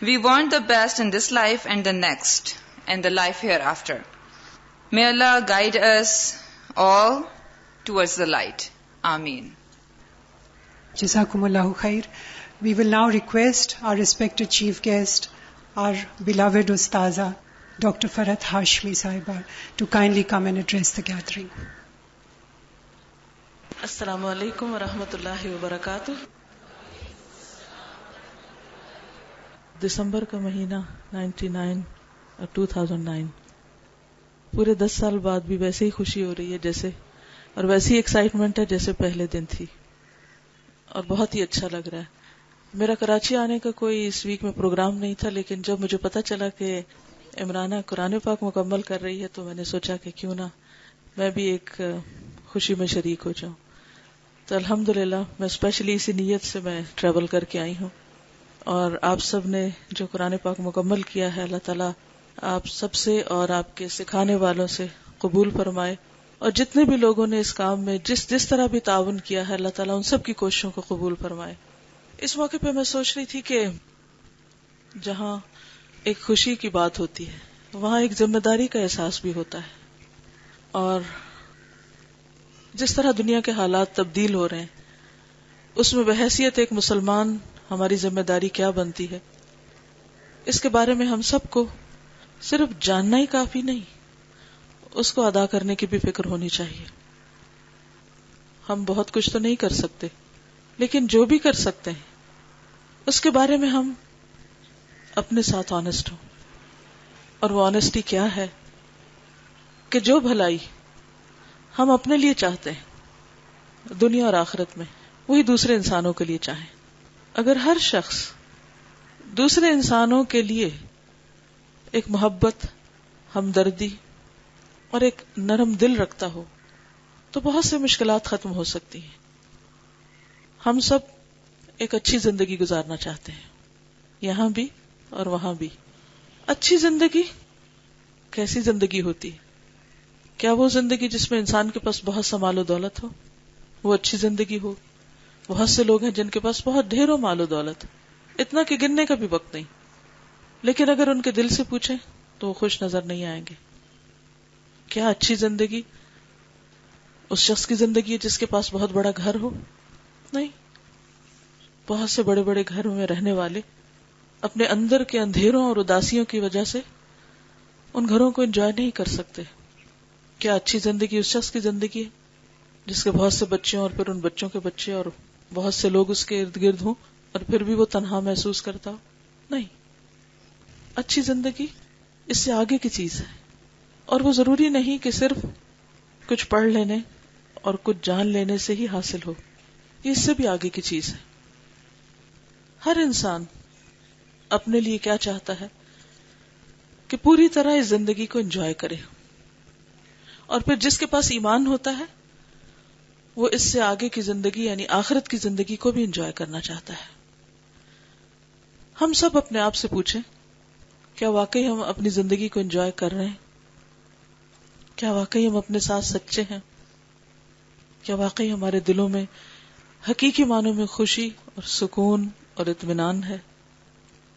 Speaker 6: We want the best in this life and the next, and the life hereafter. May Allah guide us all towards the light. Ameen.
Speaker 2: Jazakumullahu khair. We will now request our respected chief guest, our beloved Ustaza, Dr. Farhat Hashmi Sahiba, to kindly come and address the gathering.
Speaker 13: Assalamu alaikum wa rahmatullahi wa barakatuh. دسمبر کا مہینہ 99 اور 2009 پورے 10 سال بعد بھی ویسے ہی خوشی ہو رہی ہے جیسے، اور ویسی ایکسائٹمنٹ ہے جیسے پہلے دن تھی، اور بہت ہی اچھا لگ رہا ہے. میرا کراچی آنے کا کوئی اس ویک میں پروگرام نہیں تھا، لیکن جب مجھے پتا چلا کہ عمرانہ قرآن پاک مکمل کر رہی ہے تو میں نے سوچا کہ کیوں نہ میں بھی ایک خوشی میں شریک ہو جاؤں. تو الحمدللہ میں اسپیشلی اسی نیت سے میں ٹریول کر کے آئی ہوں، اور آپ سب نے جو قرآن پاک مکمل کیا ہے اللہ تعالیٰ آپ سب سے اور آپ کے سکھانے والوں سے قبول فرمائے، اور جتنے بھی لوگوں نے اس کام میں جس طرح بھی تعاون کیا ہے اللہ تعالیٰ ان سب کی کوششوں کو قبول فرمائے. اس موقع پہ میں سوچ رہی تھی کہ جہاں ایک خوشی کی بات ہوتی ہے وہاں ایک ذمہ داری کا احساس بھی ہوتا ہے، اور جس طرح دنیا کے حالات تبدیل ہو رہے ہیں اس میں بحیثیت ایک مسلمان ہماری ذمہ داری کیا بنتی ہے، اس کے بارے میں ہم سب کو صرف جاننا ہی کافی نہیں، اس کو ادا کرنے کی بھی فکر ہونی چاہیے. ہم بہت کچھ تو نہیں کر سکتے، لیکن جو بھی کر سکتے ہیں اس کے بارے میں ہم اپنے ساتھ آنےسٹ ہوں. اور وہ آنےسٹی کیا ہے کہ جو بھلائی ہم اپنے لیے چاہتے ہیں دنیا اور آخرت میں وہی دوسرے انسانوں کے لیے چاہیں. اگر ہر شخص دوسرے انسانوں کے لیے ایک محبت، ہمدردی اور ایک نرم دل رکھتا ہو تو بہت سے مشکلات ختم ہو سکتی ہیں. ہم سب ایک اچھی زندگی گزارنا چاہتے ہیں، یہاں بھی اور وہاں بھی. اچھی زندگی کیسی زندگی ہوتی ہے؟ کیا وہ زندگی جس میں انسان کے پاس بہت سا مال و دولت ہو وہ اچھی زندگی ہو؟ بہت سے لوگ ہیں جن کے پاس بہت ڈھیروں مال و دولت، اتنا کہ گننے کا بھی وقت نہیں، لیکن اگر ان کے دل سے پوچھیں تو وہ خوش نظر نہیں آئیں گے. کیا اچھی زندگی اس شخص کی زندگی ہے جس کے پاس بہت بڑا گھر ہو؟ نہیں. بہت سے بڑے بڑے گھروں میں رہنے والے اپنے اندر کے اندھیروں اور اداسیوں کی وجہ سے ان گھروں کو انجوائے نہیں کر سکتے. کیا اچھی زندگی اس شخص کی زندگی ہے جس کے بہت سے بچے اور پھر ان بچوں کے بچے اور بہت سے لوگ اس کے ارد گرد ہوں اور پھر بھی وہ تنہا محسوس کرتا ہو؟ نہیں. اچھی زندگی اس سے آگے کی چیز ہے، اور وہ ضروری نہیں کہ صرف کچھ پڑھ لینے اور کچھ جان لینے سے ہی حاصل ہو، یہ اس سے بھی آگے کی چیز ہے. ہر انسان اپنے لیے کیا چاہتا ہے کہ پوری طرح اس زندگی کو انجوائے کرے، اور پھر جس کے پاس ایمان ہوتا ہے وہ اس سے آگے کی زندگی یعنی آخرت کی زندگی کو بھی انجوائے کرنا چاہتا ہے. ہم سب اپنے آپ سے پوچھیں، کیا واقعی ہم اپنی زندگی کو انجوائے کر رہے ہیں؟ کیا واقعی ہم اپنے ساتھ سچے ہیں؟ کیا واقعی ہمارے دلوں میں حقیقی معنوں میں خوشی اور سکون اور اطمینان ہے؟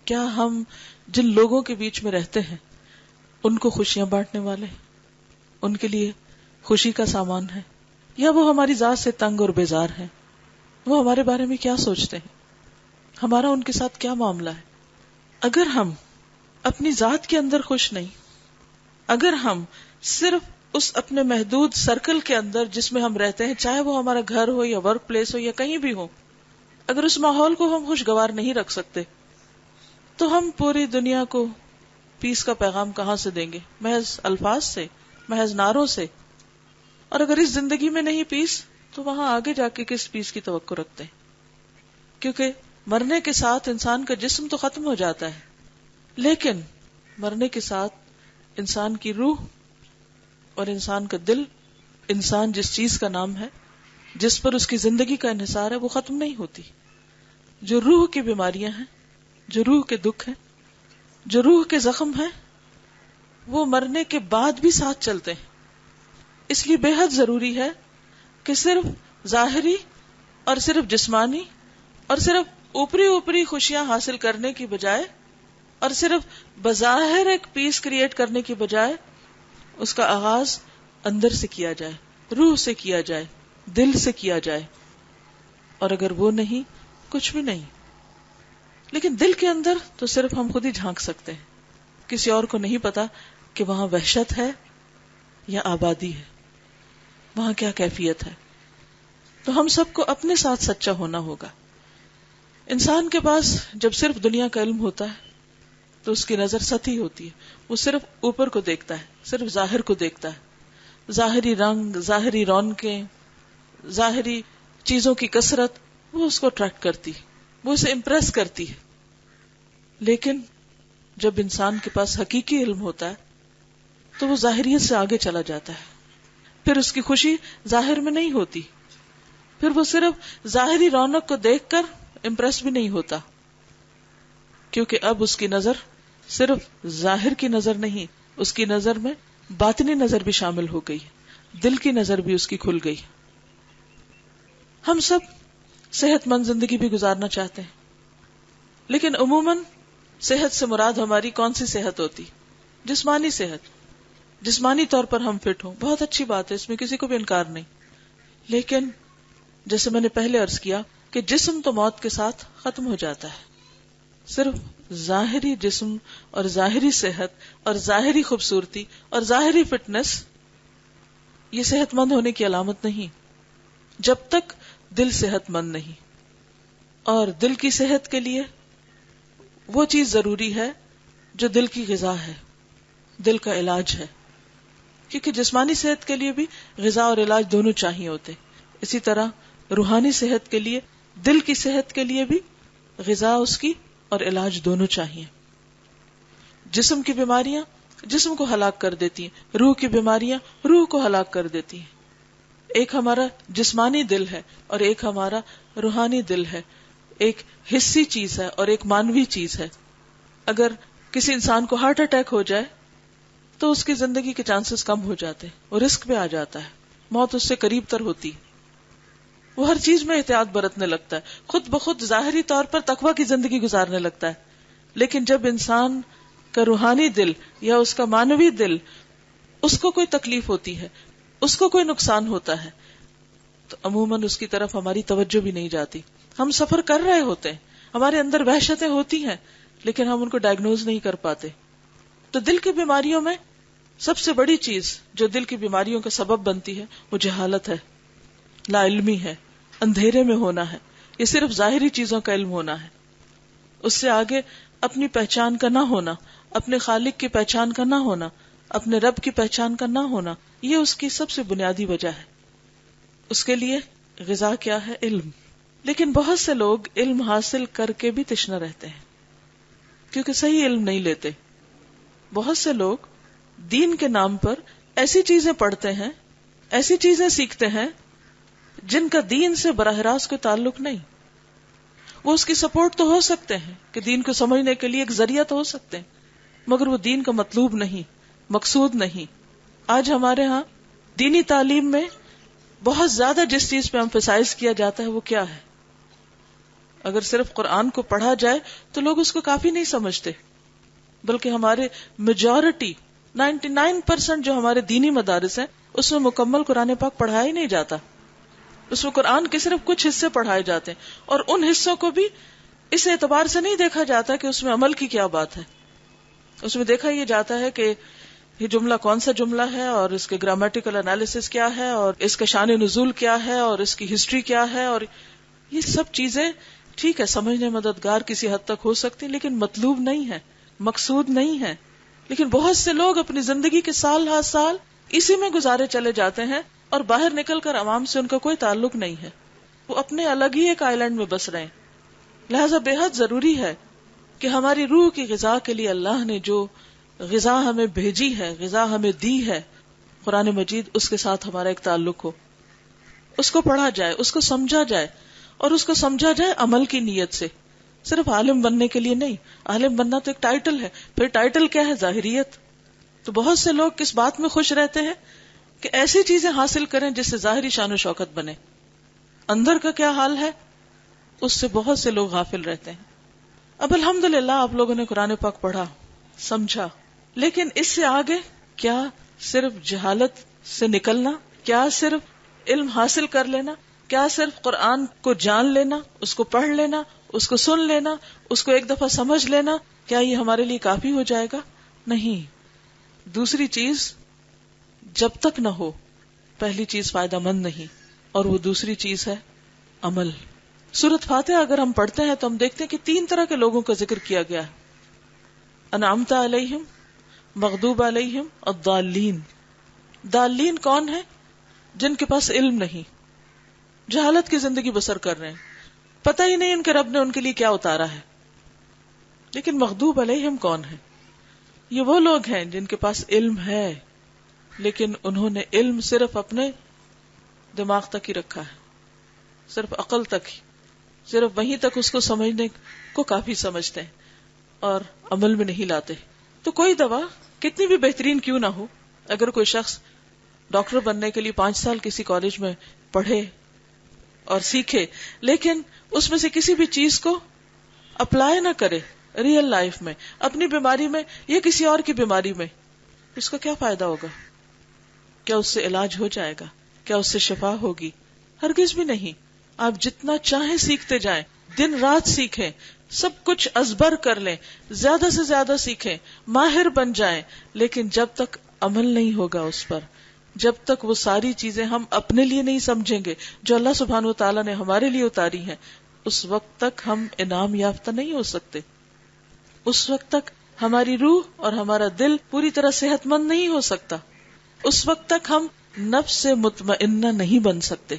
Speaker 13: کیا ہم جن لوگوں کے بیچ میں رہتے ہیں ان کو خوشیاں بانٹنے والے ہیں، ان کے لیے خوشی کا سامان ہے، یا وہ ہماری ذات سے تنگ اور بیزار ہیں؟ وہ ہمارے بارے میں کیا سوچتے ہیں؟ ہمارا ان کے ساتھ کیا معاملہ ہے؟ اگر ہم اپنی ذات کے اندر خوش نہیں، اگر ہم صرف اس اپنے محدود سرکل کے اندر جس میں ہم رہتے ہیں، چاہے وہ ہمارا گھر ہو یا ورک پلیس ہو یا کہیں بھی ہو، اگر اس ماحول کو ہم خوشگوار نہیں رکھ سکتے تو ہم پوری دنیا کو پیس کا پیغام کہاں سے دیں گے؟ محض الفاظ سے، محض نعروں سے. اور اگر اس زندگی میں نہیں پیس تو وہاں آگے جا کے کس پیس کی توقع رکھتے ہیں؟ کیونکہ مرنے کے ساتھ انسان کا جسم تو ختم ہو جاتا ہے، لیکن مرنے کے ساتھ انسان کی روح اور انسان کا دل، انسان جس چیز کا نام ہے، جس پر اس کی زندگی کا انحصار ہے، وہ ختم نہیں ہوتی. جو روح کی بیماریاں ہیں، جو روح کے دکھ ہیں، جو روح کے زخم ہیں، وہ مرنے کے بعد بھی ساتھ چلتے ہیں. اس لیے بے حد ضروری ہے کہ صرف ظاہری اور صرف جسمانی اور صرف اوپری خوشیاں حاصل کرنے کی بجائے اور صرف بظاہر ایک پیس کریٹ کرنے کی بجائے اس کا آغاز اندر سے کیا جائے، روح سے کیا جائے، دل سے کیا جائے. اور اگر وہ نہیں، کچھ بھی نہیں. لیکن دل کے اندر تو صرف ہم خود ہی جھانک سکتے ہیں، کسی اور کو نہیں پتا کہ وہاں وحشت ہے یا آبادی ہے، وہاں کیا کیفیت ہے. تو ہم سب کو اپنے ساتھ سچا ہونا ہوگا. انسان کے پاس جب صرف دنیا کا علم ہوتا ہے تو اس کی نظر سطحی ہوتی ہے، وہ صرف اوپر کو دیکھتا ہے، صرف ظاہر کو دیکھتا ہے. ظاہری رنگ، ظاہری رونقیں، ظاہری چیزوں کی کثرت وہ اس کو اٹریکٹ کرتی، وہ اسے امپریس کرتی ہے. لیکن جب انسان کے پاس حقیقی علم ہوتا ہے تو وہ ظاہریت سے آگے چلا جاتا ہے. پھر اس کی خوشی ظاہر میں نہیں ہوتی، پھر وہ صرف ظاہری رونق کو دیکھ کر امپریس بھی نہیں ہوتا، کیونکہ اب اس کی نظر صرف ظاہر کی نظر نہیں، اس کی نظر میں باطنی نظر بھی شامل ہو گئی، دل کی نظر بھی اس کی کھل گئی. ہم سب صحت مند زندگی بھی گزارنا چاہتے ہیں، لیکن عموماً صحت سے مراد ہماری کون سی صحت ہوتی؟ جسمانی صحت. جسمانی طور پر ہم فٹ ہوں، بہت اچھی بات ہے، اس میں کسی کو بھی انکار نہیں. لیکن جیسے میں نے پہلے عرض کیا کہ جسم تو موت کے ساتھ ختم ہو جاتا ہے. صرف ظاہری جسم اور ظاہری صحت اور ظاہری خوبصورتی اور ظاہری فٹنس یہ صحت مند ہونے کی علامت نہیں، جب تک دل صحت مند نہیں. اور دل کی صحت کے لیے وہ چیز ضروری ہے جو دل کی غذا ہے، دل کا علاج ہے. کیونکہ جسمانی صحت کے لیے بھی غذا اور علاج دونوں چاہیے ہوتے، اسی طرح روحانی صحت کے لیے، دل کی صحت کے لیے بھی غذا اس کی اور علاج دونوں چاہیے. جسم کی بیماریاں جسم کو ہلاک کر دیتی ہیں، روح کی بیماریاں روح کو ہلاک کر دیتی ہیں. ایک ہمارا جسمانی دل ہے اور ایک ہمارا روحانی دل ہے، ایک حسی چیز ہے اور ایک مانوی چیز ہے. اگر کسی انسان کو ہارٹ اٹیک ہو جائے تو اس کی زندگی کے چانسز کم ہو جاتے ہیں، وہ رسک پہ آ جاتا ہے، موت اس سے قریب تر ہوتی. وہ ہر چیز میں احتیاط برتنے لگتا ہے، خود بخود ظاہری طور پر تقویٰ کی زندگی گزارنے لگتا ہے. لیکن جب انسان کا روحانی دل یا اس کا مانوی دل اس کو کوئی تکلیف ہوتی ہے، اس کو کوئی نقصان ہوتا ہے، تو عموماً اس کی طرف ہماری توجہ بھی نہیں جاتی. ہم سفر کر رہے ہوتے ہیں, ہمارے اندر وحشتیں ہوتی ہیں, لیکن ہم ان کو ڈائگنوز نہیں کر پاتے. تو دل کی بیماریوں میں سب سے بڑی چیز جو دل کی بیماریوں کا سبب بنتی ہے وہ جہالت ہے, لا علمی ہے, اندھیرے میں ہونا ہے. یہ صرف ظاہری چیزوں کا علم ہونا ہے, اس سے آگے اپنی پہچان کا نہ ہونا, اپنے خالق کی پہچان کا نہ ہونا, اپنے رب کی پہچان کا نہ ہونا, یہ اس کی سب سے بنیادی وجہ ہے. اس کے لیے غذا کیا ہے؟ علم. لیکن بہت سے لوگ علم حاصل کر کے بھی تشنہ رہتے ہیں کیونکہ صحیح علم نہیں لیتے. بہت سے لوگ دین کے نام پر ایسی چیزیں پڑھتے ہیں, ایسی چیزیں سیکھتے ہیں جن کا دین سے براہ راست کوئی تعلق نہیں. وہ اس کی سپورٹ تو ہو سکتے ہیں کہ دین کو سمجھنے کے لیے ایک ذریعہ تو ہو سکتے ہیں, مگر وہ دین کا مطلوب نہیں, مقصود نہیں. آج ہمارے ہاں دینی تعلیم میں بہت زیادہ جس چیز پہ ایمفسائز کیا جاتا ہے وہ کیا ہے؟ اگر صرف قرآن کو پڑھا جائے تو لوگ اس کو کافی نہیں سمجھتے, بلکہ ہمارے میجورٹی 99% جو ہمارے دینی مدارس ہیں اس میں مکمل قرآن پاک پڑھایا ہی نہیں جاتا. اس میں قرآن کے صرف کچھ حصے پڑھائے جاتے ہیں, اور ان حصوں کو بھی اس اعتبار سے نہیں دیکھا جاتا کہ اس میں عمل کی کیا بات ہے. اس میں دیکھا یہ جاتا ہے کہ یہ جملہ کون سا جملہ ہے, اور اس کے گرامیٹیکل انالیسس کیا ہے, اور اس کا شان نزول کیا ہے, اور اس کی ہسٹری کیا ہے. اور یہ سب چیزیں ٹھیک ہے سمجھنے مددگار کسی حد تک ہو سکتی, لیکن مطلوب نہیں ہے, مقصود نہیں ہے. لیکن بہت سے لوگ اپنی زندگی کے سال ہر سال اسی میں گزارے چلے جاتے ہیں, اور باہر نکل کر عوام سے ان کا کوئی تعلق نہیں ہے. وہ اپنے الگ ہی ایک آئی لینڈ میں بس رہے ہیں. لہذا بے حد ضروری ہے کہ ہماری روح کی غذا کے لیے اللہ نے جو غذا ہمیں بھیجی ہے, غذا ہمیں دی ہے, قرآن مجید, اس کے ساتھ ہمارا ایک تعلق ہو. اس کو پڑھا جائے, اس کو سمجھا جائے, اور اس کو سمجھا جائے عمل کی نیت سے, صرف عالم بننے کے لیے نہیں. عالم بننا تو ایک ٹائٹل ہے, پھر ٹائٹل کیا ہے؟ ظاہریت. تو بہت سے لوگ کس بات میں خوش رہتے ہیں کہ ایسی چیزیں حاصل کریں جس سے ظاہری شان و شوکت بنے. اندر کا کیا حال ہے اس سے بہت سے لوگ غافل رہتے ہیں. اب الحمدللہ آپ لوگوں نے قرآن پاک پڑھا, سمجھا, لیکن اس سے آگے کیا صرف جہالت سے نکلنا؟ کیا صرف علم حاصل کر لینا؟ کیا صرف قرآن کو جان لینا, اس کو پڑھ لینا, اس کو سن لینا, اس کو ایک دفعہ سمجھ لینا, کیا یہ ہمارے لیے کافی ہو جائے گا؟ نہیں. دوسری چیز جب تک نہ ہو, پہلی چیز فائدہ مند نہیں, اور وہ دوسری چیز ہے عمل. سورۃ فاتحہ اگر ہم پڑھتے ہیں تو ہم دیکھتے ہیں کہ 3 طرح کے لوگوں کا ذکر کیا گیا ہے. انعمت علیہم, مغضوب علیہم, الضالین. ضالین کون ہے؟ جن کے پاس علم نہیں, جہالت کی زندگی بسر کر رہے ہیں, پتہ ہی نہیں ان کے رب نے ان کے لیے کیا اتارا ہے. لیکن مغضوب علیہم کون ہے؟ یہ وہ لوگ ہیں جن کے پاس علم ہے, لیکن انہوں نے علم صرف اپنے دماغ تک ہی رکھا ہے, صرف عقل تک ہی, صرف وہیں تک اس کو سمجھنے کو کافی سمجھتے ہیں اور عمل میں نہیں لاتے. تو کوئی دوا کتنی بھی بہترین کیوں نہ ہو, اگر کوئی شخص ڈاکٹر بننے کے لیے 5 سال کسی کالج میں پڑھے اور سیکھے, لیکن اس میں سے کسی بھی چیز کو اپلائی نہ کرے ریئل لائف میں, اپنی بیماری میں یا کسی اور کی بیماری میں, اس کا کیا فائدہ ہوگا؟ کیا اس سے علاج ہو جائے گا؟ کیا اس سے شفا ہوگی؟ ہرگز بھی نہیں. آپ جتنا چاہیں سیکھتے جائیں, دن رات سیکھیں, سب کچھ ازبر کر لیں, زیادہ سے زیادہ سیکھیں, ماہر بن جائیں, لیکن جب تک عمل نہیں ہوگا اس پر, جب تک وہ ساری چیزیں ہم اپنے لیے نہیں سمجھیں گے جو اللہ سبحانہ وتعالیٰ نے ہمارے لیے اتاری ہیں, اس وقت تک ہم انعام یافتہ نہیں ہو سکتے. اس وقت تک ہماری روح اور ہمارا دل پوری طرح صحت مند نہیں ہو سکتا. اس وقت تک ہم نفس سے مطمئنہ نہیں بن سکتے.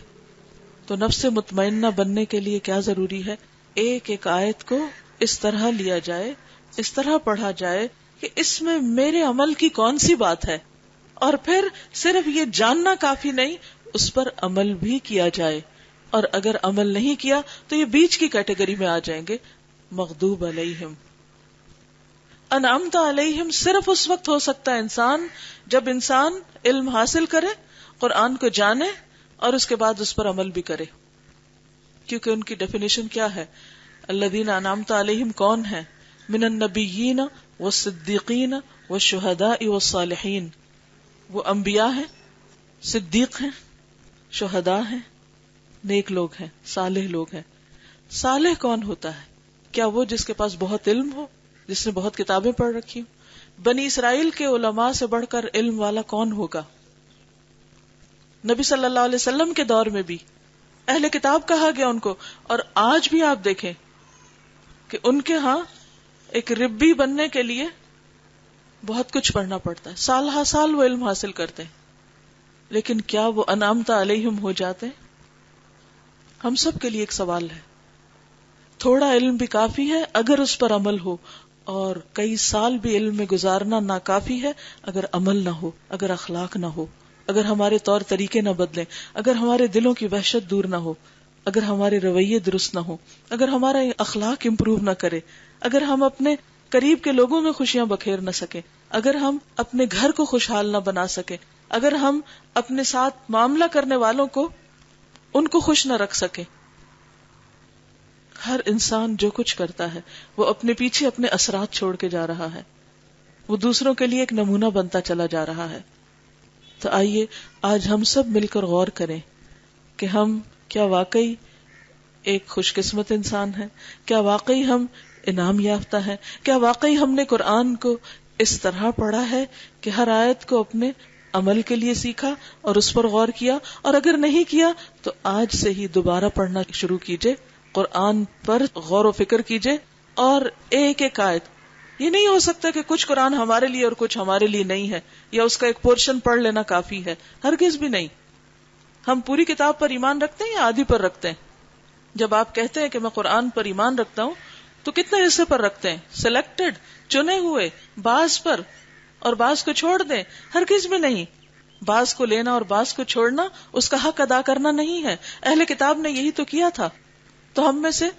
Speaker 13: تو نفس سے مطمئنہ بننے کے لیے کیا ضروری ہے؟ ایک ایک آیت کو اس طرح لیا جائے, اس طرح پڑھا جائے کہ اس میں میرے عمل کی کون سی بات ہے, اور پھر صرف یہ جاننا کافی نہیں, اس پر عمل بھی کیا جائے. اور اگر عمل نہیں کیا تو یہ بیچ کی کیٹیگری میں آ جائیں گے, مغضوب علیہم. انعمت علیہم صرف اس وقت ہو سکتا ہے انسان جب انسان علم حاصل کرے, قرآن کو جانے, اور اس کے بعد اس پر عمل بھی کرے. کیونکہ ان کی ڈیفینیشن کیا ہے؟ الذین انعمت علیہم کون ہے؟ من النبیین والصدیقین والشہداء والصالحین. وہ انبیاء ہیں, صدیق ہیں, شہداء ہیں, نیک لوگ ہیں, صالح لوگ ہیں. صالح کون ہوتا ہے؟ کیا وہ جس کے پاس بہت علم ہو، جس نے بہت کتابیں پڑھ رکھی ہوں؟ بنی اسرائیل کے علماء سے بڑھ کر علم والا کون ہوگا؟ نبی صلی اللہ علیہ وسلم کے دور میں بھی اہل کتاب کہا گیا ان کو، اور آج بھی آپ دیکھیں کہ ان کے ہاں ایک ربی بننے کے لیے بہت کچھ پڑھنا پڑتا ہے، سال ہا سال وہ علم حاصل کرتے ہیں، لیکن کیا وہ انعمت علیہم ہو جاتے ہیں؟ ہم سب کے لیے ایک سوال ہے، تھوڑا علم بھی کافی ہے اگر اس پر عمل ہو، اور کئی سال بھی علم میں گزارنا ناکافی ہے اگر عمل نہ ہو، اگر اخلاق نہ ہو، اگر ہمارے طور طریقے نہ بدلیں، اگر ہمارے دلوں کی وحشت دور نہ ہو، اگر ہمارے رویے درست نہ ہو، اگر ہمارا اخلاق امپروو نہ کرے، اگر ہم اپنے قریب کے لوگوں میں خوشیاں بکھیر نہ سکیں، اگر ہم اپنے گھر کو خوشحال نہ بنا سکیں، اگر ہم اپنے ساتھ معاملہ کرنے والوں کو ان کو خوش نہ رکھ سکیں۔ ہر انسان جو کچھ کرتا ہے وہ اپنے پیچھے اپنے اثرات چھوڑ کے جا رہا ہے، وہ دوسروں کے لیے ایک نمونہ بنتا چلا جا رہا ہے۔ تو آئیے آج ہم سب مل کر غور کریں کہ ہم کیا واقعی ایک خوش قسمت انسان ہیں، کیا واقعی ہم انعام یافتہ ہیں، کیا واقعی ہم نے قرآن کو اس طرح پڑھا ہے کہ ہر آیت کو اپنے عمل کے لیے سیکھا اور اس پر غور کیا، اور اگر نہیں کیا تو آج سے ہی دوبارہ پڑھنا شروع کیجئے، قرآن پر غور و فکر کیجئے، اور ایک ایک آیت۔ یہ نہیں ہو سکتا کہ کچھ قرآن ہمارے لیے اور کچھ ہمارے لیے نہیں ہے، یا اس کا ایک پورشن پڑھ لینا کافی ہے، ہرگز بھی نہیں۔ ہم پوری کتاب پر ایمان رکھتے ہیں یا آدھی پر رکھتے ہیں؟ جب آپ کہتے ہیں کہ میں قرآن پر ایمان رکھتا ہوں تو کتنے حصے پر رکھتے ہیں؟ سلیکٹڈ، چنے ہوئے، بعض پر اور بعض کو چھوڑ دیں؟ ہرگز بھی نہیں۔ بعض کو لینا اور بعض کو چھوڑنا اس کا حق ادا کرنا نہیں ہے۔ اہل کتاب نے یہی تو کیا تھا۔ تو ہم میں سے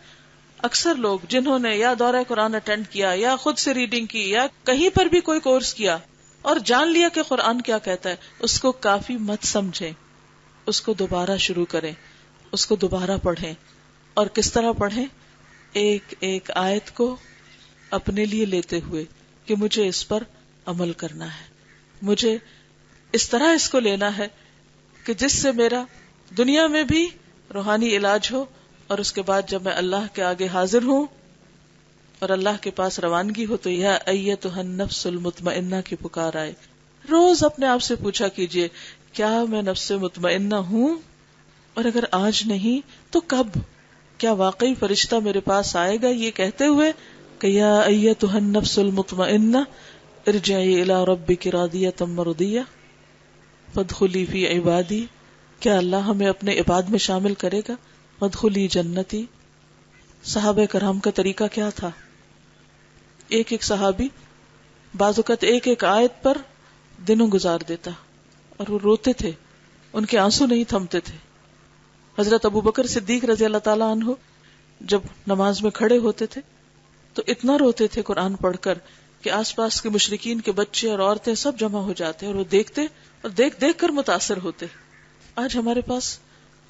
Speaker 13: اکثر لوگ جنہوں نے یا دورہ قرآن اٹینڈ کیا یا خود سے ریڈنگ کی یا کہیں پر بھی کوئی کورس کیا اور جان لیا کہ قرآن کیا کہتا ہے، اس کو کافی مت سمجھیں، اس کو دوبارہ شروع کریں، اس کو دوبارہ پڑھیں۔ اور کس طرح پڑھیں؟ ایک ایک آیت کو اپنے لیے لیتے ہوئے کہ مجھے اس پر عمل کرنا ہے، مجھے اس طرح اس کو لینا ہے کہ جس سے میرا دنیا میں بھی روحانی علاج ہو، اور اس کے بعد جب میں اللہ کے آگے حاضر ہوں اور اللہ کے پاس روانگی ہو تو یا ایتھا النفس المطمئنہ کی پکار آئے۔ روز اپنے آپ سے پوچھا کیجئے، کیا میں نفس مطمئنہ ہوں؟ اور اگر آج نہیں تو کب؟ کیا واقعی فرشتہ میرے پاس آئے گا یہ کہتے ہوئے کہ یا ایتھا النفس المطمئنہ ارجعی الی ربک راضیۃ مرضیہ فادخلی فی عبادی؟ کیا اللہ ہمیں اپنے عباد میں شامل کرے گا؟ ادخلی جنتی۔ صحابہ کرام کا طریقہ کیا تھا؟ ایک ایک صحابی بعض اوقات ایک ایک آیت پر دنوں گزار دیتا، اور وہ روتے تھے، ان کے آنسو نہیں تھمتے تھے۔ حضرت ابو بکر صدیق رضی اللہ تعالیٰ عنہ جب نماز میں کھڑے ہوتے تھے تو اتنا روتے تھے قرآن پڑھ کر کہ آس پاس کے مشرکین کے بچے اور عورتیں سب جمع ہو جاتے اور وہ دیکھتے اور دیکھ دیکھ کر متاثر ہوتے۔ آج ہمارے پاس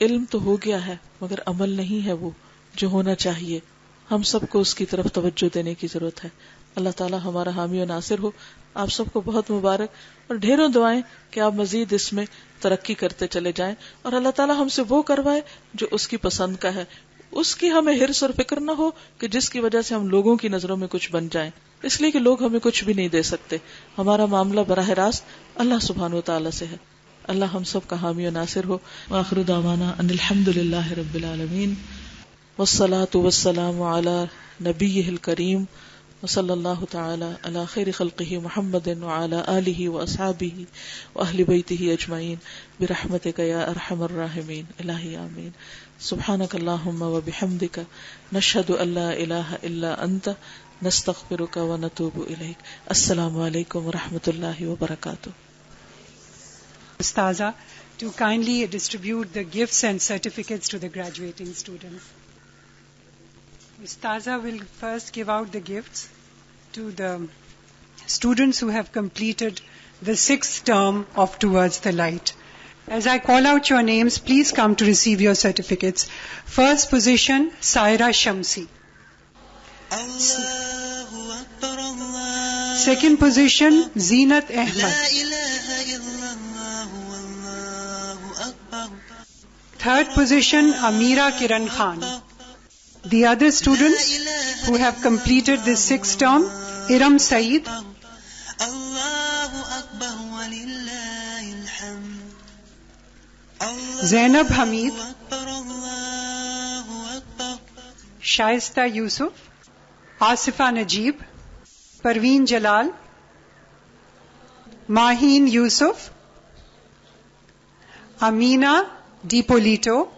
Speaker 13: علم تو ہو گیا ہے مگر عمل نہیں ہے وہ جو ہونا چاہیے۔ ہم سب کو اس کی طرف توجہ دینے کی ضرورت ہے۔ اللہ تعالی ہمارا حامی و ناصر ہو۔ آپ سب کو بہت مبارک اور ڈھیروں دعائیں کہ آپ مزید اس میں ترقی کرتے چلے جائیں، اور اللہ تعالی ہم سے وہ کروائے جو اس کی پسند کا ہے، اس کی ہمیں حرص اور فکر نہ ہو کہ جس کی وجہ سے ہم لوگوں کی نظروں میں کچھ بن جائیں، اس لیے کہ لوگ ہمیں کچھ بھی نہیں دے سکتے۔ ہمارا معاملہ براہ راست اللہ سبحانہ و تعالی سے ہے۔ اللہ ہم سب کا حامی و ناصر ہو۔ وآخر دعوانا ان الحمد للہ رب العالمین، والصلاة والسلام علی نبیہ الکریم، وصلی اللہ تعالی علی خیر خلقہ محمد وعلی آلہ واصحابہ واہل بیتہ اجمعین برحمتک یا ارحم الراحمین۔ الہی آمین۔ سبحانک اللہم وبحمدک، نشہد ان لا الہ الا انت، نستغفرک ونتوب الیک۔ السلام علیکم ورحمۃ اللہ وبرکاتہ۔
Speaker 2: Ustaza to kindly distribute the gifts and certificates to the graduating students. Ustaza will first give out the gifts to the students who have completed the 6th term of Towards the Light. As I call out your names, please come to receive your certificates. First position, Saira Shamsi. Second position, Zeenat Ahmed. Third position, Ameera Kiran Khan. The other students who have completed this 6th term, Iram Saeed, Zainab Hamid, Shaista Yusuf, Asifa Najib, Parveen Jalal, Maheen Yusuf, Amina Dipolito,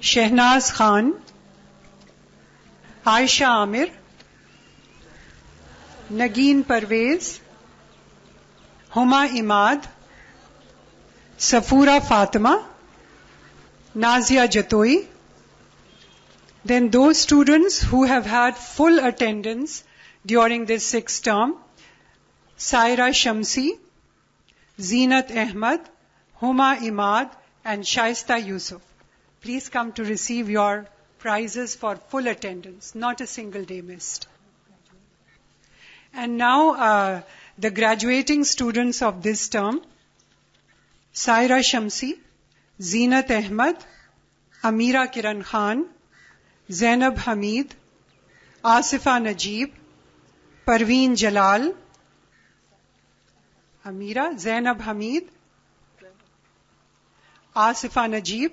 Speaker 2: Shehnaz Khan, Aisha Amir, Nageen Parvez, Huma Imad, Safura Fatima, Nazia Jatoi. Then those students who have had full attendance during this 6th term, Saira Shamsi, Zeenat Ahmad, Huma Imad, and Shaista Yusuf. Please come to receive your prizes for full attendance, not a single day missed. And now the graduating students of this term, Saira Shamsi, Zeenat Ahmad, Amira Kiran Khan, Zainab Hamid, Asifa Najib, Parveen Jalal, Amira, Zainab Hamid, Asifa Najib,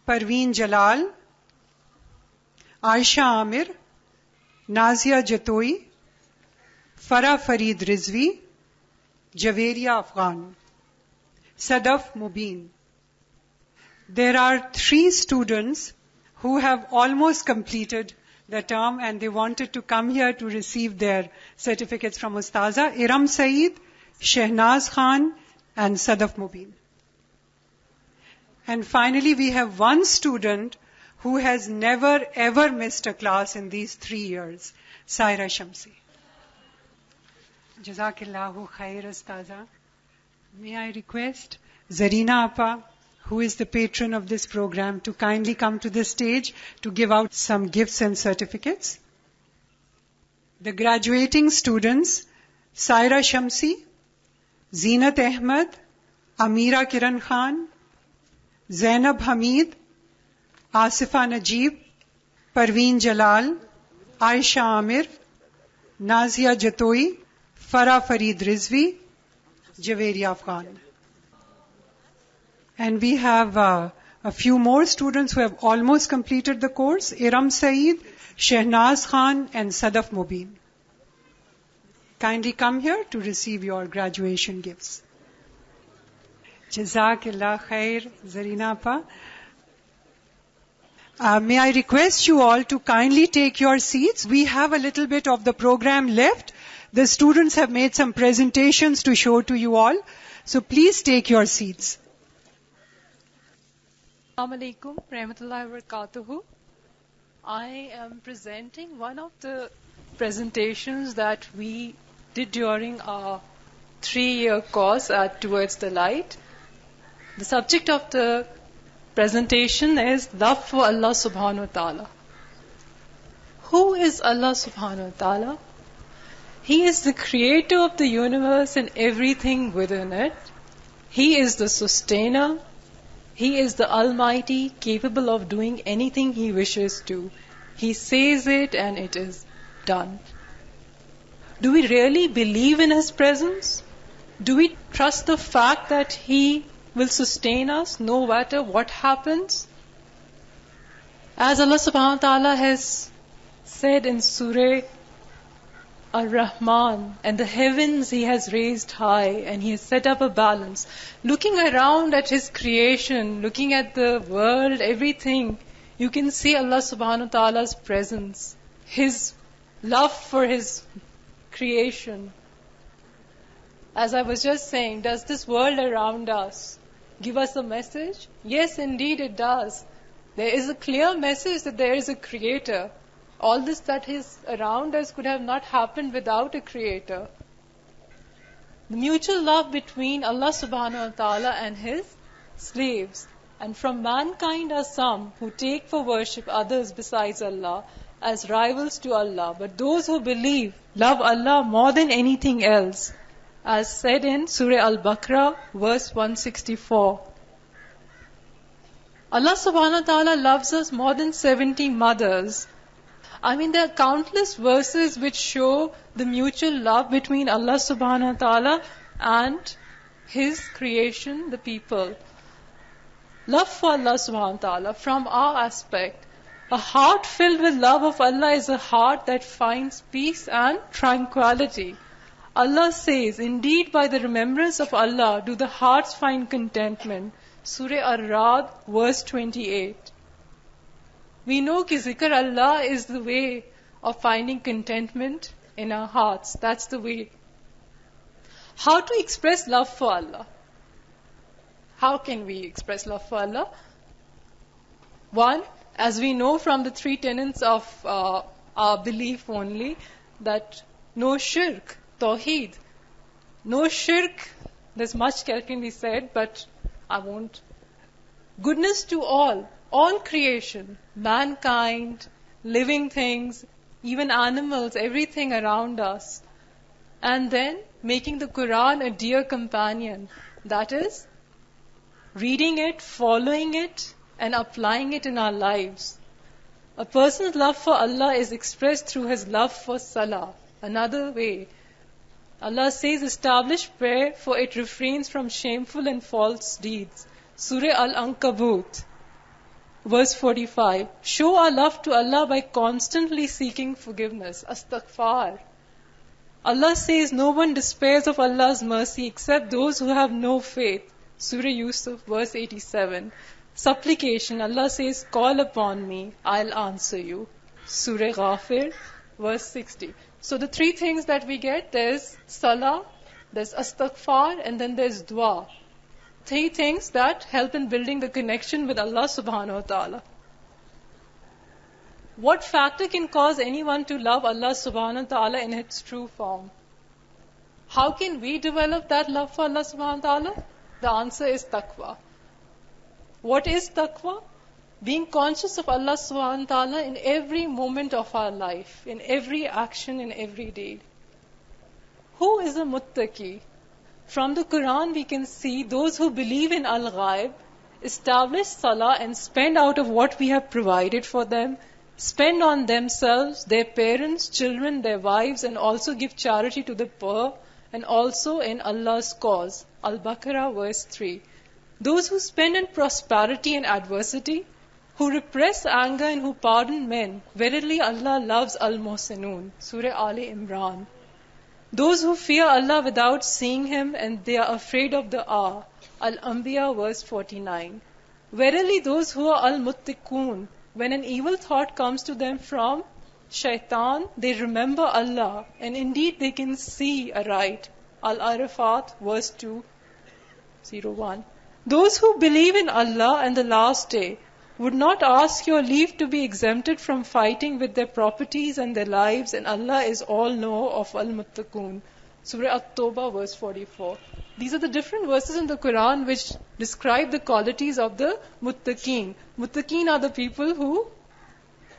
Speaker 2: Parveen Jalal, Aisha Amir, Nazia Jatoi, Farah Farid Rizvi, Javeria Afghan, Sadaf Mubin. There are 3 students who have almost completed the term and they wanted to come here to receive their certificates from Ustaza, Iram Saeed, Shehnaz Khan, and Sadaf Mubin. And finally, we have one student who has never ever missed a class in these 3 years, Saira Shamsi. Jazakillahu khair, Ustaza. May I request Zarina Appa, who is the patron of this program, to kindly come to the stage to give out some gifts and certificates. The graduating students, Saira Shamsi, Zeenat Ahmad, Amira Kiran Khan, Zainab Hamid, Asifa Najib, Parveen Jalal, Aisha Amir, Nazia Jatoi, Farah Farid Rizvi, Javeria Afghan. And we have a few more students who have almost completed the course, Iram Saeed, Shehnaz Khan, and Sadaf Mubin. Kindly come here to receive your graduation gifts. Jazakillah khair, Zarina Appa. May I request you all to kindly take your seats. We have a little bit of the program left. The students have made some presentations to show to you all. So please take your seats.
Speaker 9: Assalamu alaikum rahmatullahi wa barakatuhu. I am presenting one of the presentations that we did during our 3-year course at Towards the Light. The subject of the presentation is love for Allah subhanahu wa ta'ala. Who is Allah subhanahu wa ta'ala? He is the creator of the universe and everything within it. He is the sustainer. He is the Almighty, capable of doing anything He wishes to. He says it and it is done. Do we really believe in His presence? Do we trust the fact that He will sustain us no matter what happens? As Allah subhanahu wa ta'ala has said in Surah Ar-Rahman, and the heavens He has raised high and He has set up a balance. Looking around at His creation, looking at the world, everything, you can see Allah subhanahu wa ta'ala's presence, His love for His creation. As I was just saying, does this world around us give us a message? Yes, indeed it does. There is a clear message that there is a creator. All this that is around us could have not happened without a creator. The mutual love between Allah subhanahu wa ta'ala and His slaves. And from mankind are some who take for worship others besides Allah as rivals to Allah. But those who believe love Allah more than anything else, as said in Surah Al-Baqarah, verse 164. Allah subhanahu wa ta'ala loves us more than 70 mothers. I mean, there are countless verses which show the mutual love between Allah subhanahu wa ta'ala and His creation, the people. Love for Allah subhanahu wa ta'ala. From our aspect, a heart filled with love of Allah is a heart that finds peace and tranquility. Allah says, indeed by the remembrance of Allah do the hearts find contentment. Surah Ar-Ra'd, verse 28. We know कि zikr Allah is the way of finding contentment in our hearts. That's the way. How to express love for Allah? How can we express love for Allah? One, as we know from the 3 tenets of our belief only, that no shirk, tawheed. No shirk, there's much that can be said, but I won't. Goodness to all creation, mankind, living things, even animals, everything around us. And then making the Quran a dear companion. That is, reading it, following it, and applying it in our lives. A person's love for Allah is expressed through his love for Salah. Another way. Allah says, establish prayer, for it refrains from shameful and false deeds. Surah Al-Ankabut, verse 45. Show our love to Allah by constantly seeking forgiveness. Astaghfar. Allah says, no one despairs of Allah's mercy except those who have no faith. Surah Yusuf, verse 87. Supplication. Allah says, call upon me, I'll answer you. Surah Ghafir, verse 60. So the 3 things that we get, there's salah, there's astaghfar, and then there's dua. 3 things that help in building the connection with Allah subhanahu wa ta'ala. What factor can cause anyone to love Allah subhanahu wa ta'ala in its true form? How can we develop that love for Allah subhanahu wa ta'ala? The answer is taqwa. What is taqwa? Being conscious of Allah subhanahu wa ta'ala in every moment of our life, in every action, in every deed. Who is a muttaqi? From the Quran we can see those who believe in al-ghaib, establish salah and spend out of what we have provided for them, spend on themselves, their parents, children, their wives, and also give charity to the poor, and also in Allah's cause. Al-Baqarah, verse 3. Those who spend in prosperity and adversity, who repress anger and who pardon men, verily Allah loves al-Muhsinun. Surah Ali Imran. Those who fear Allah without seeing Him and they are afraid of the hour. Al-Anbiya, verse 49. Verily those who are al-Muttaqoon, when an evil thought comes to them from shaitan, they remember Allah, and indeed they can see aright. Al-Arafat, verse 201. Those who believe in Allah and the last day would not ask your leave to be exempted from fighting with their properties and their lives, and Allah is all-knower of al-Muttaqoon. Surah At-Tawbah, verse 44. These are the different verses in the Quran which describe the qualities of the Muttaqeen. Muttaqeen are the people who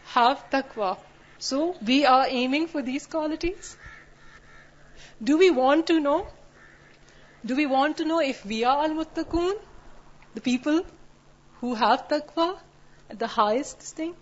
Speaker 9: have taqwa. So we are aiming for these qualities. Do we want to know? Do we want to know if we are al-Muttaqoon? The people who have taqwa at the highest thing?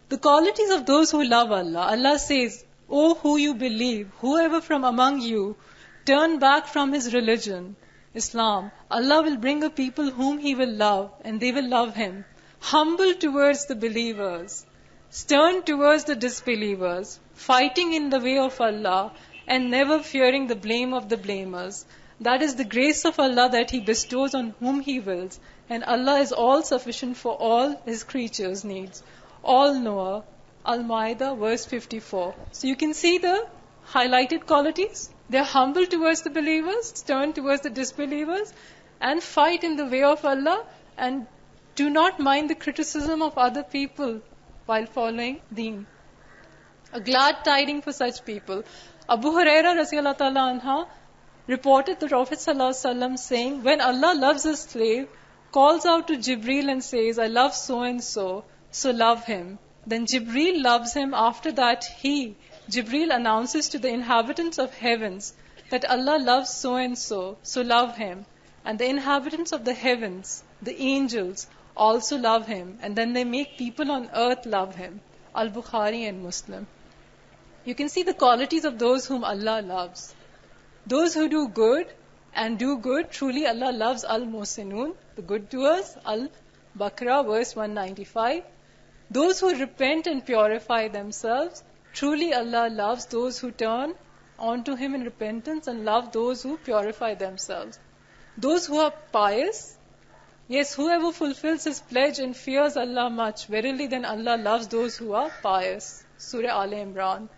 Speaker 9: The qualities of those who love Allah. Allah says, O who you believe, whoever from among you turn back from his religion, Islam, Allah will bring a people whom He will love, and they will love Him. Humble towards the believers, stern towards the disbelievers, fighting in the way of Allah, and never fearing the blame of the blamers. That is the grace of Allah that He bestows on whom He wills, and Allah is all sufficient for all His creatures' needs. All-knower. Al-Ma'idah, verse 54. So you can see the highlighted qualities. They are humble towards the believers, stern towards the disbelievers, and fight in the way of Allah, and do not mind the criticism of other people while following Deen. A glad tiding for such people. Abu Hurairah radiallahu ta'ala anha reported the Prophet sallallahu alaihi wasallam saying, when Allah loves a slave, calls out to Jibreel and says, I love so and so, so love him. Then Jibreel loves him. After that, Jibreel announces to the inhabitants of heavens that Allah loves so and so, so love him. And the inhabitants of the heavens the angels also love him, and then they make people on earth love him. Al-Bukhari and Muslim. You can see the qualities of those whom Allah loves. Those who do good and do good, truly Allah loves al-Muhsinun, the good doers, Al-Baqarah, verse 195. Those who repent and purify themselves, truly Allah loves those who turn onto Him in repentance and love those who purify themselves. Those who are pious, yes, whoever fulfills his pledge and fears Allah much, verily then Allah loves those who are pious. Surah Al-Imran.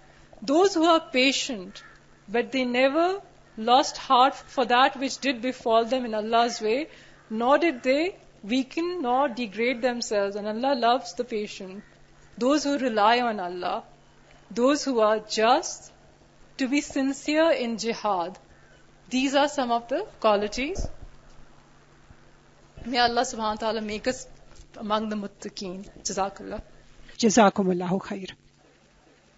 Speaker 9: Those who are patient, but they never lost heart for that which did befall them in Allah's way, nor did they weaken nor degrade themselves, and Allah loves the patient. Those who rely on Allah, those who are just, to be sincere in jihad. These are some of the qualities. May Allah subhanahu wa ta'ala make us among the muttaqeen. Jazakallah.
Speaker 2: Jazakumullahu khair.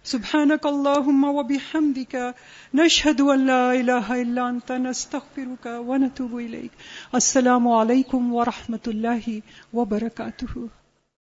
Speaker 2: سبحانك اللهم وبحمدك نشهد أن لا إله إلا أنت نستغفرك ونتوب إليك. السلام عليكم ورحمة الله وبركاته.